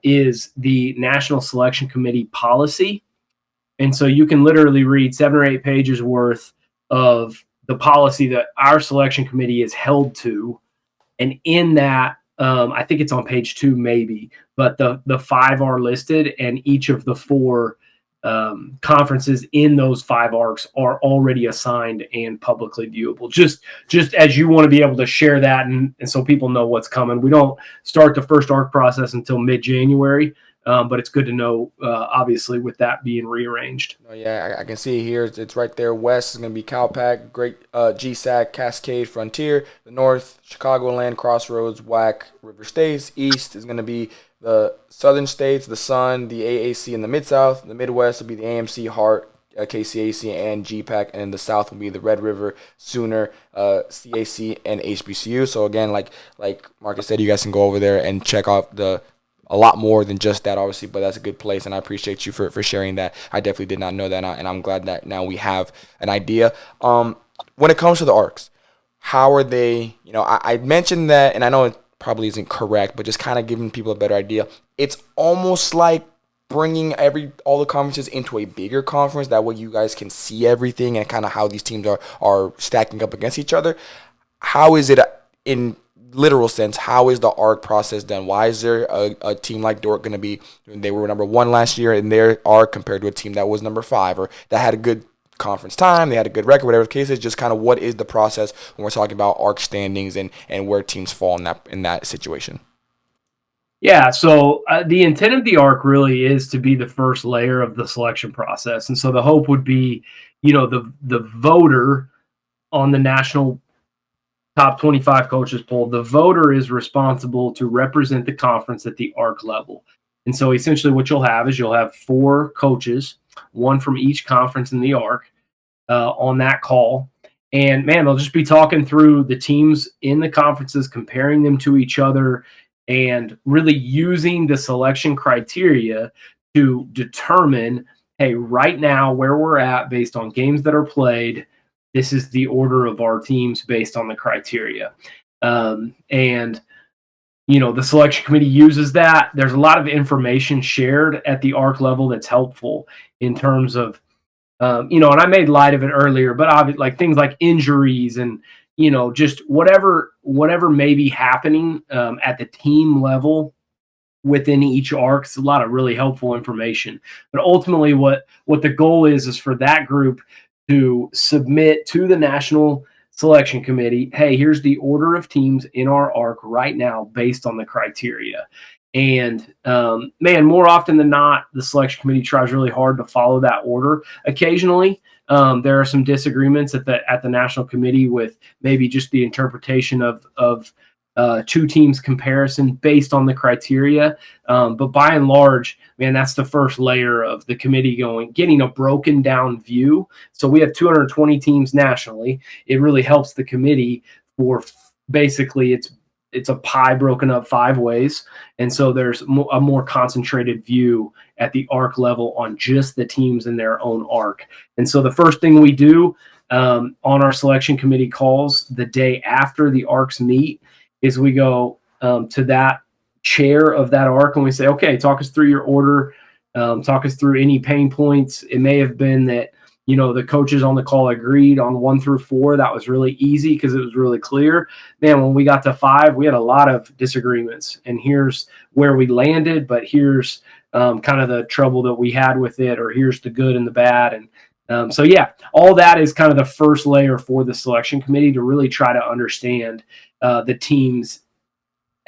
is the National Selection Committee policy. And so you can literally read 7 or 8 pages worth of the policy that our selection committee is held to. And in that, I think it's on page 2 maybe, but the 5 are listed, and each of the 4 conferences in those 5 ARCs are already assigned and publicly viewable. Just as you want to be able to share that and so people know what's coming. We don't start the first ARC process until mid-January, but it's good to know, obviously, with that being rearranged. Oh, yeah, I can see it here. It's right there. West is going to be GPAC, Great GSAC, Cascade, Frontier. The North, Chicagoland, Crossroads, WAC, River States. East is going to be the Southern States, the Sun, the AAC, and the Mid-South. The Midwest will be the AMC, Hart, KCAC, and GPAC. And the South will be the Red River, Sooner, CAC, and HBCU. So, again, like Marcus said, you guys can go over there and check out a lot more than just that, obviously, but that's a good place, and I appreciate you for sharing that. I definitely did not know that, and I'm glad that now we have an idea. When it comes to the ARCs, how are they, I mentioned that, and I know it probably isn't correct, but just kind of giving people a better idea. It's almost like bringing all the conferences into a bigger conference. That way you guys can see everything and kind of how these teams are stacking up against each other. How is it in literal sense? How is the ARC process done? Why is there a team like Dordt going to be, they were number 1 last year in their ARC compared to a team that was number 5 or that had a good conference time, they had a good record, whatever the case is? Just kind of what is the process when we're talking about ARC standings and where teams fall in that situation? Yeah, so the intent of the ARC really is to be the first layer of the selection process. And so the hope would be, the voter on the national top 25 coaches poll, the voter is responsible to represent the conference at the ARC level. And so essentially what you'll have 4 coaches, 1 from each conference in the ARC, on that call. And they'll just be talking through the teams in the conferences, comparing them to each other, and really using the selection criteria to determine, hey, right now where we're at based on games that are played, this is the order of our teams based on the criteria. And the selection committee uses that. There's a lot of information shared at the ARC level that's helpful in terms of And I made light of it earlier, but like things like injuries and, just whatever may be happening at the team level within each arc. It's a lot of really helpful information. But ultimately what the goal is for that group to submit to the National Selection Committee, hey, here's the order of teams in our arc right now based on the criteria. And more often than not, the selection committee tries really hard to follow that order. Occasionally, there are some disagreements at the national committee with maybe just the interpretation of two teams comparison based on the criteria. But by and large, that's the first layer of the committee getting a broken down view. So we have 220 teams nationally. It really helps the committee for basically it's a pie broken up 5 ways. And so there's a more concentrated view at the arc level on just the teams in their own arc. And so the first thing we do on our selection committee calls the day after the arcs meet is we go to that chair of that arc and we say, okay, talk us through your order. Talk us through any pain points. It may have been that, the coaches on the call agreed on 1 through 4. That was really easy because it was really clear. Man, when we got to 5, we had a lot of disagreements. And here's where we landed, but here's kind of the trouble that we had with it, or here's the good and the bad. And so, yeah, all that is kind of the first layer for the selection committee to really try to understand the teams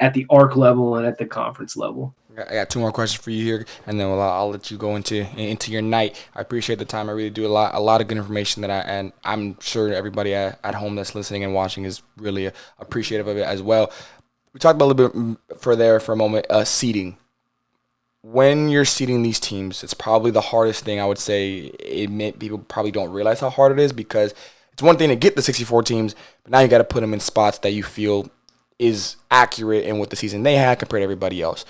at the arc level and at the conference level. I got 2 more questions for you here, and then I'll let you go into your night. I appreciate the time. I really do. A lot of good information and I'm sure everybody at home that's listening and watching is really appreciative of it as well. We talked about a little bit for a moment, seeding. When you're seeding these teams, it's probably the hardest thing. I would say people probably don't realize how hard it is, because it's one thing to get the 64 teams, but now you got to put them in spots that you feel is accurate in what the season they had compared to everybody else.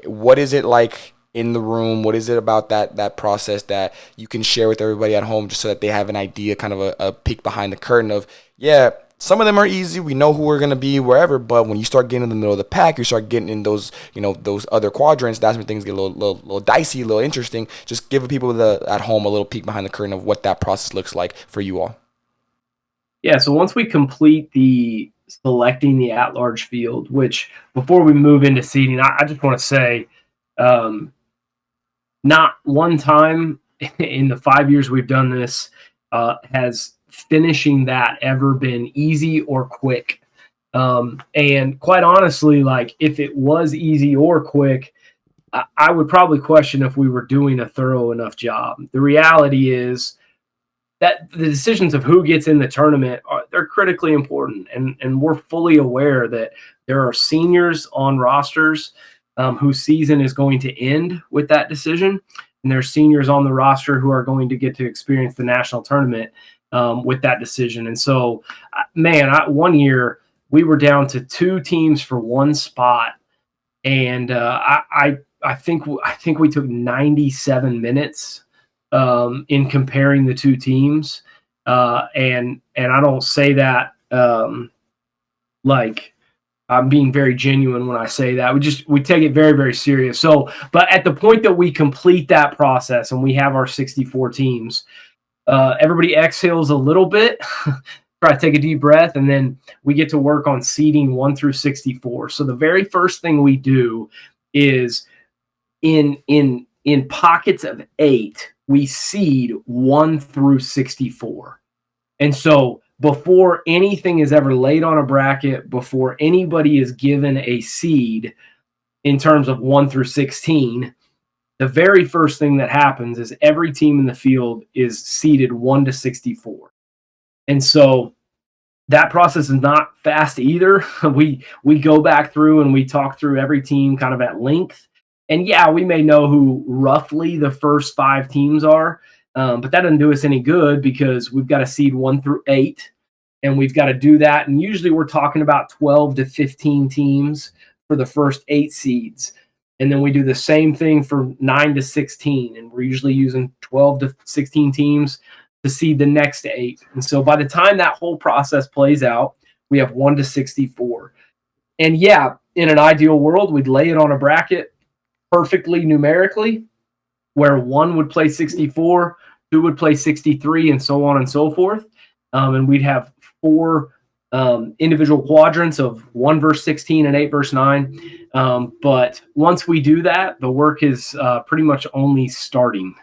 What is it like in the room? What is it about that process that you can share with everybody at home, just so that they have an idea, kind of a peek behind the curtain of, yeah, some of them are easy. We know who we're going to be wherever, but when you start getting in the middle of the pack, you start getting in those, those other quadrants. That's when things get a little dicey, a little interesting. Just give people at home a little peek behind the curtain of what that process looks like for you all. Yeah, so once we complete the selecting the at-large field, which before we move into seeding, I just want to say not one time in the 5 years we've done this has finishing that ever been easy or quick. And quite honestly, like if it was easy or quick, I would probably question if we were doing a thorough enough job. The reality is that the decisions of who gets in the tournament they're critically important, and we're fully aware that there are seniors on rosters whose season is going to end with that decision, and there's seniors on the roster who are going to get to experience the national tournament with that decision. And so, one year we were down to 2 teams for 1 spot, and I think we took 97 minutes in comparing the 2 teams. And I don't say that like I'm being very genuine when I say that. We take it very, very serious. So, but at the point that we complete that process and we have our 64 teams, everybody exhales a little bit, try to take a deep breath, and then we get to work on seeding 1 through 64. So the very first thing we do is in pockets of 8, we seed 1 through 64. And so before anything is ever laid on a bracket, before anybody is given a seed in terms of 1 through 16, the very first thing that happens is every team in the field is seeded 1 to 64. And so that process is not fast either. We go back through and we talk through every team kind of at length. And yeah, we may know who roughly the first 5 teams are, but that doesn't do us any good because we've got to seed 1 through 8, and we've got to do that. And usually we're talking about 12 to 15 teams for the first 8 seeds. And then we do the same thing for 9 to 16, and we're usually using 12 to 16 teams to seed the next 8. And so by the time that whole process plays out, we have 1 to 64. And yeah, in an ideal world, we'd lay it on a bracket perfectly numerically, where 1 would play 64, 2 would play 63, and so on and so forth. And we'd have 4 individual quadrants of 1 verse 16 and 8 verse 9. But once we do that, the work is pretty much only starting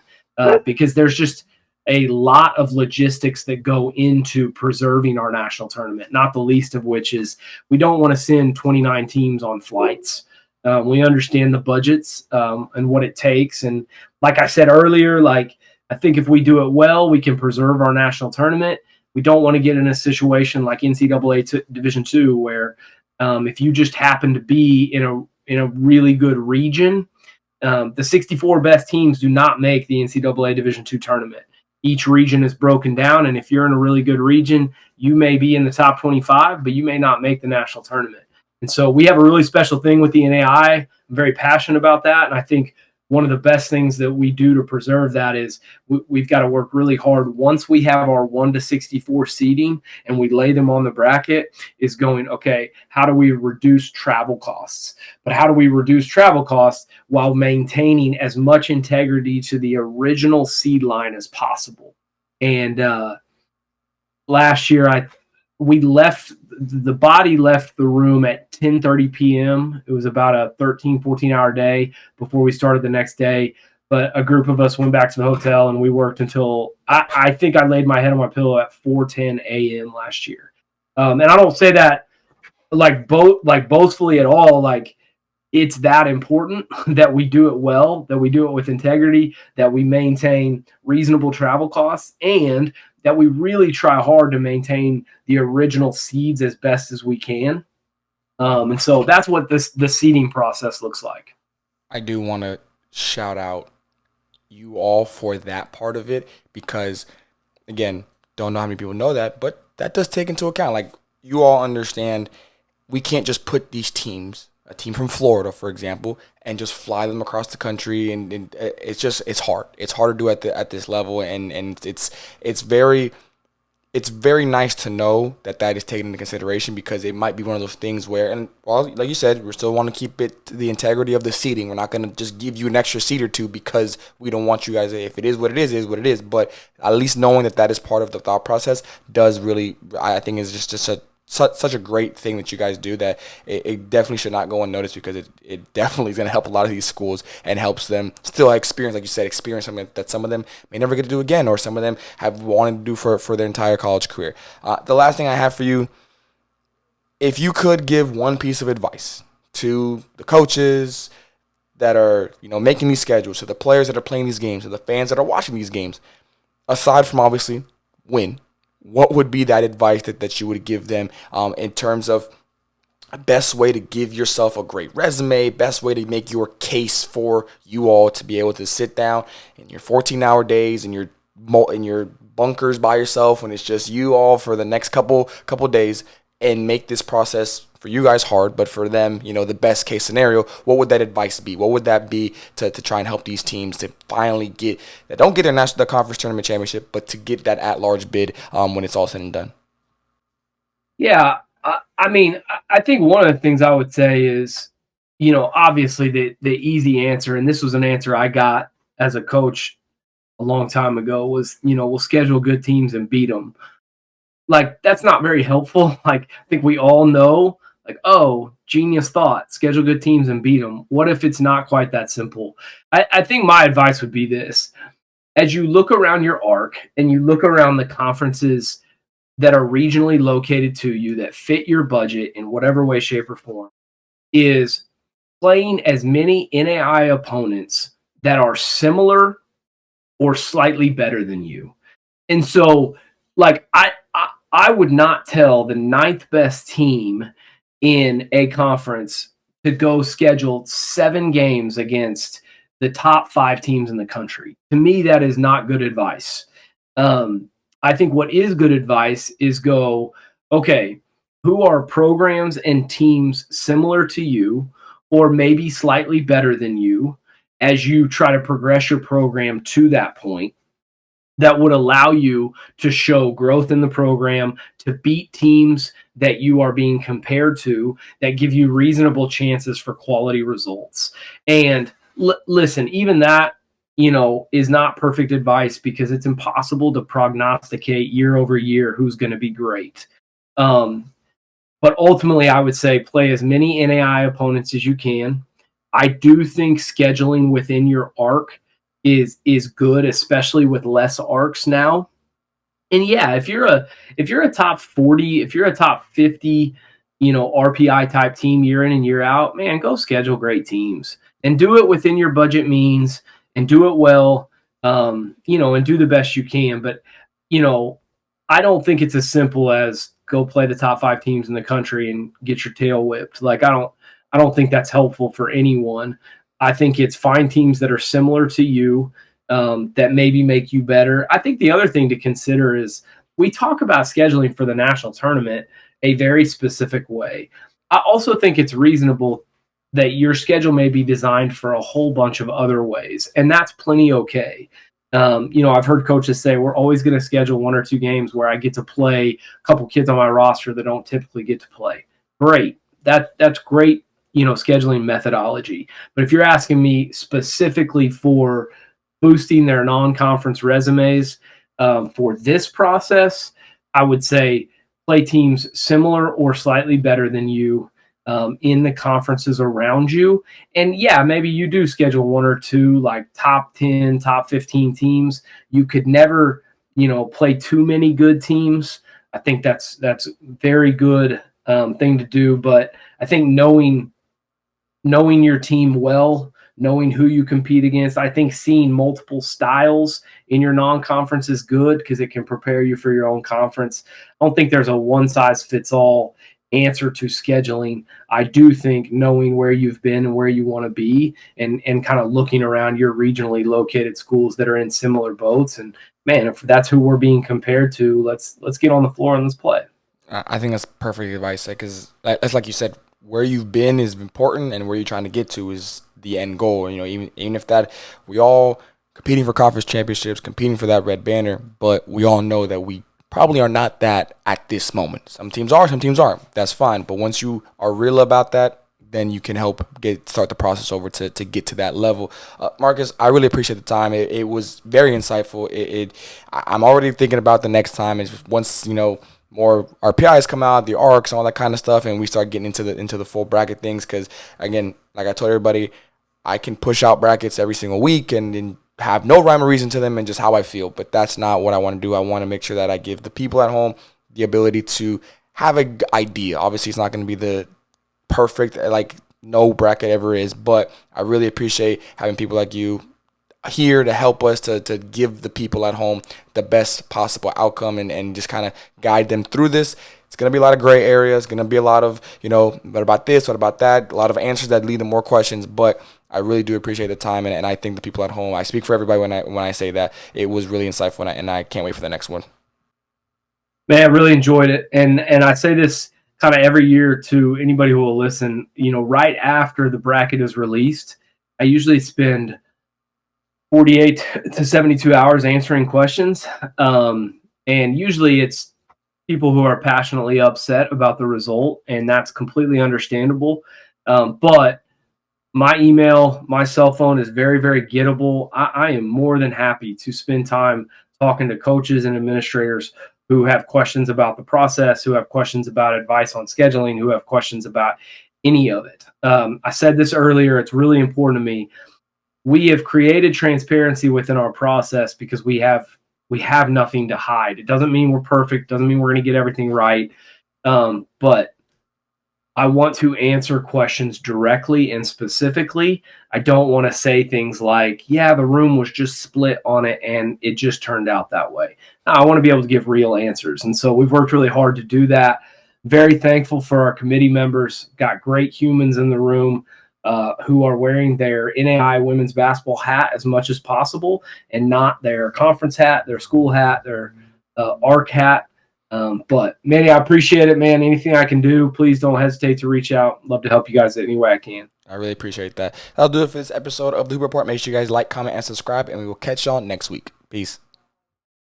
because there's just a lot of logistics that go into preserving our national tournament, not the least of which is we don't want to send 29 teams on flights. We understand the budgets and what it takes. And like I said earlier, like I think if we do it well, we can preserve our national tournament. We don't want to get in a situation like NCAA Division II where if you just happen to be in a really good region, the 64 best teams do not make the NCAA Division II tournament. Each region is broken down, and if you're in a really good region, you may be in the top 25, but you may not make the national tournament. And so we have a really special thing with the NAIA. I'm very passionate about that, and I think one of the best things that we do to preserve that is we've got to work really hard once we have our 1 to 64 seeding and we lay them on the bracket is going, okay, how do we reduce travel costs? But how do we reduce travel costs while maintaining as much integrity to the original seed line as possible? And last year, the body left the room at 10:30 p.m. It was about a 14 hour day before we started the next day. But a group of us went back to the hotel and we worked until I think I laid my head on my pillow at 4:10 a.m. last year. And I don't say that boastfully at all. Like it's that important that we do it well, that we do it with integrity, that we maintain reasonable travel costs, and that we really try hard to maintain the original seeds as best as we can. And so that's what the seeding process looks like. I do want to shout out you all for that part of it because, again, don't know how many people know that, but that does take into account. Like, you all understand we can't just put these teams, a team from Florida, for example, and just fly them across the country, and it's hard. It's hard to do at this level, and it's very nice to know that is taken into consideration because it might be one of those things where, and well, like you said, we still want to keep it to the integrity of the seeding. We're not going to just give you an extra seed or two because we don't want you guys. If it is what it is what it is. But at least knowing that is part of the thought process does really, I think, is just such a great thing that you guys do that it definitely should not go unnoticed because it definitely is going to help a lot of these schools and helps them still experience, like you said, something that some of them may never get to do again or some of them have wanted to do for their entire college career. The last thing I have for you, if you could give one piece of advice to the coaches that are making these schedules, to the players that are playing these games, to the fans that are watching these games, aside from obviously win, what would be that advice that you would give them in terms of best way to give yourself a great resume, best way to make your case for you all to be able to sit down in your 14-hour days in your bunkers by yourself when it's just you all for the next couple days and make this process for you guys hard, but for them, the best case scenario? What would that advice be? What would that be to try and help these teams to finally don't get the conference tournament championship, but to get that at-large bid when it's all said and done? Yeah, I mean, I think one of the things I would say is, obviously the easy answer, and this was an answer I got as a coach a long time ago, was, we'll schedule good teams and beat them. Like, that's not very helpful. Like, I think we all know, like, oh, genius thought, schedule good teams and beat them. What if it's not quite that simple? I think my advice would be this. As you look around your arc and you look around the conferences that are regionally located to you that fit your budget in whatever way, shape, or form, is playing as many NAIA opponents that are similar or slightly better than you. And so, like, I would not tell the 9th best team in a conference to go schedule 7 games against the top 5 teams in the country. To me, that is not good advice. I think what is good advice is go, okay, who are programs and teams similar to you or maybe slightly better than you as you try to progress your program to that point, that would allow you to show growth in the program, to beat teams that you are being compared to, that give you reasonable chances for quality results. And listen, even that, is not perfect advice, because it's impossible to prognosticate year over year who's going to be great. But ultimately, I would say play as many NAIA opponents as you can. I do think scheduling within your arc is good, especially with less arcs now. And yeah, if you're a top 40, if you're a top 50, RPI type team year in and year out, man, go schedule great teams and do it within your budget means and do it well, and do the best you can. But, I don't think it's as simple as go play the top 5 teams in the country and get your tail whipped. Like, I don't think that's helpful for anyone. I think it's find teams that are similar to you, that maybe make you better. I think the other thing to consider is we talk about scheduling for the national tournament a very specific way. I also think it's reasonable that your schedule may be designed for a whole bunch of other ways, and that's plenty okay. I've heard coaches say we're always going to schedule 1 or 2 games where I get to play a couple kids on my roster that don't typically get to play. Great. That's great, scheduling methodology. But if you're asking me specifically for boosting their non-conference resumes, for this process, I would say play teams similar or slightly better than you in the conferences around you. And yeah, maybe you do schedule 1 or 2 like top 10, top 15 teams. You could never, play too many good teams. I think that's very good thing to do. But I think knowing your team well, knowing who you compete against, I think seeing multiple styles in your non-conference is good because it can prepare you for your own conference. I don't think there's a one-size-fits-all answer to scheduling. I do think knowing where you've been and where you want to be and kind of looking around your regionally located schools that are in similar boats, and man, if that's who we're being compared to, let's get on the floor and let's play. I think that's perfect advice, because that's like you said, where you've been is important and where you're trying to get to is the end goal. Even if that we all competing for conference championships, competing for that red banner, but we all know that we probably are not that at this moment. Some teams are, some teams aren't. That's fine. But once you are real about that, then you can help start the process over to get to that level. Marcus, I really appreciate the time. It was very insightful. I'm already thinking about the next time. It's once more RPIs come out, the arcs, and all that kind of stuff, and we start getting into the full bracket things. Because again, like I told everybody, I can push out brackets every single week and have no rhyme or reason to them and just how I feel. But that's not what I want to do. I want to make sure that I give the people at home the ability to have an idea. Obviously, it's not going to be the perfect, like no bracket ever is, but I really appreciate having people like you here to help us to give the people at home the best possible outcome and just kind of guide them through this. It's going to be a lot of gray areas. It's going to be a lot of, what about this? What about that? A lot of answers that lead to more questions, but I really do appreciate the time, and I think the people at home, I speak for everybody when I say that it was really insightful, and I can't wait for the next one. Man, I really enjoyed it, and I say this kind of every year to anybody who will listen. Right after the bracket is released, I usually spend 48 to 72 hours answering questions, and usually it's people who are passionately upset about the result, and that's completely understandable. But my email, my cell phone is very, very gettable. I am more than happy to spend time talking to coaches and administrators who have questions about the process, who have questions about advice on scheduling, who have questions about any of it. I said this earlier. It's really important to me. We have created transparency within our process because we have nothing to hide. It doesn't mean we're perfect. Doesn't mean we're going to get everything right. But I want to answer questions directly and specifically. I don't want to say things like, yeah, the room was just split on it and it just turned out that way. No, I want to be able to give real answers. And so we've worked really hard to do that. Very thankful for our committee members. Got great humans in the room who are wearing their NAIA women's basketball hat as much as possible and not their conference hat, their school hat, their ARC hat. But Manny, I appreciate it, man. Anything I can do, please don't hesitate to reach out. Love to help you guys any way I can. I really appreciate that. That'll do it for this episode of the Hoop Report. Make sure you guys like, comment, and subscribe, and we will catch y'all next week. Peace.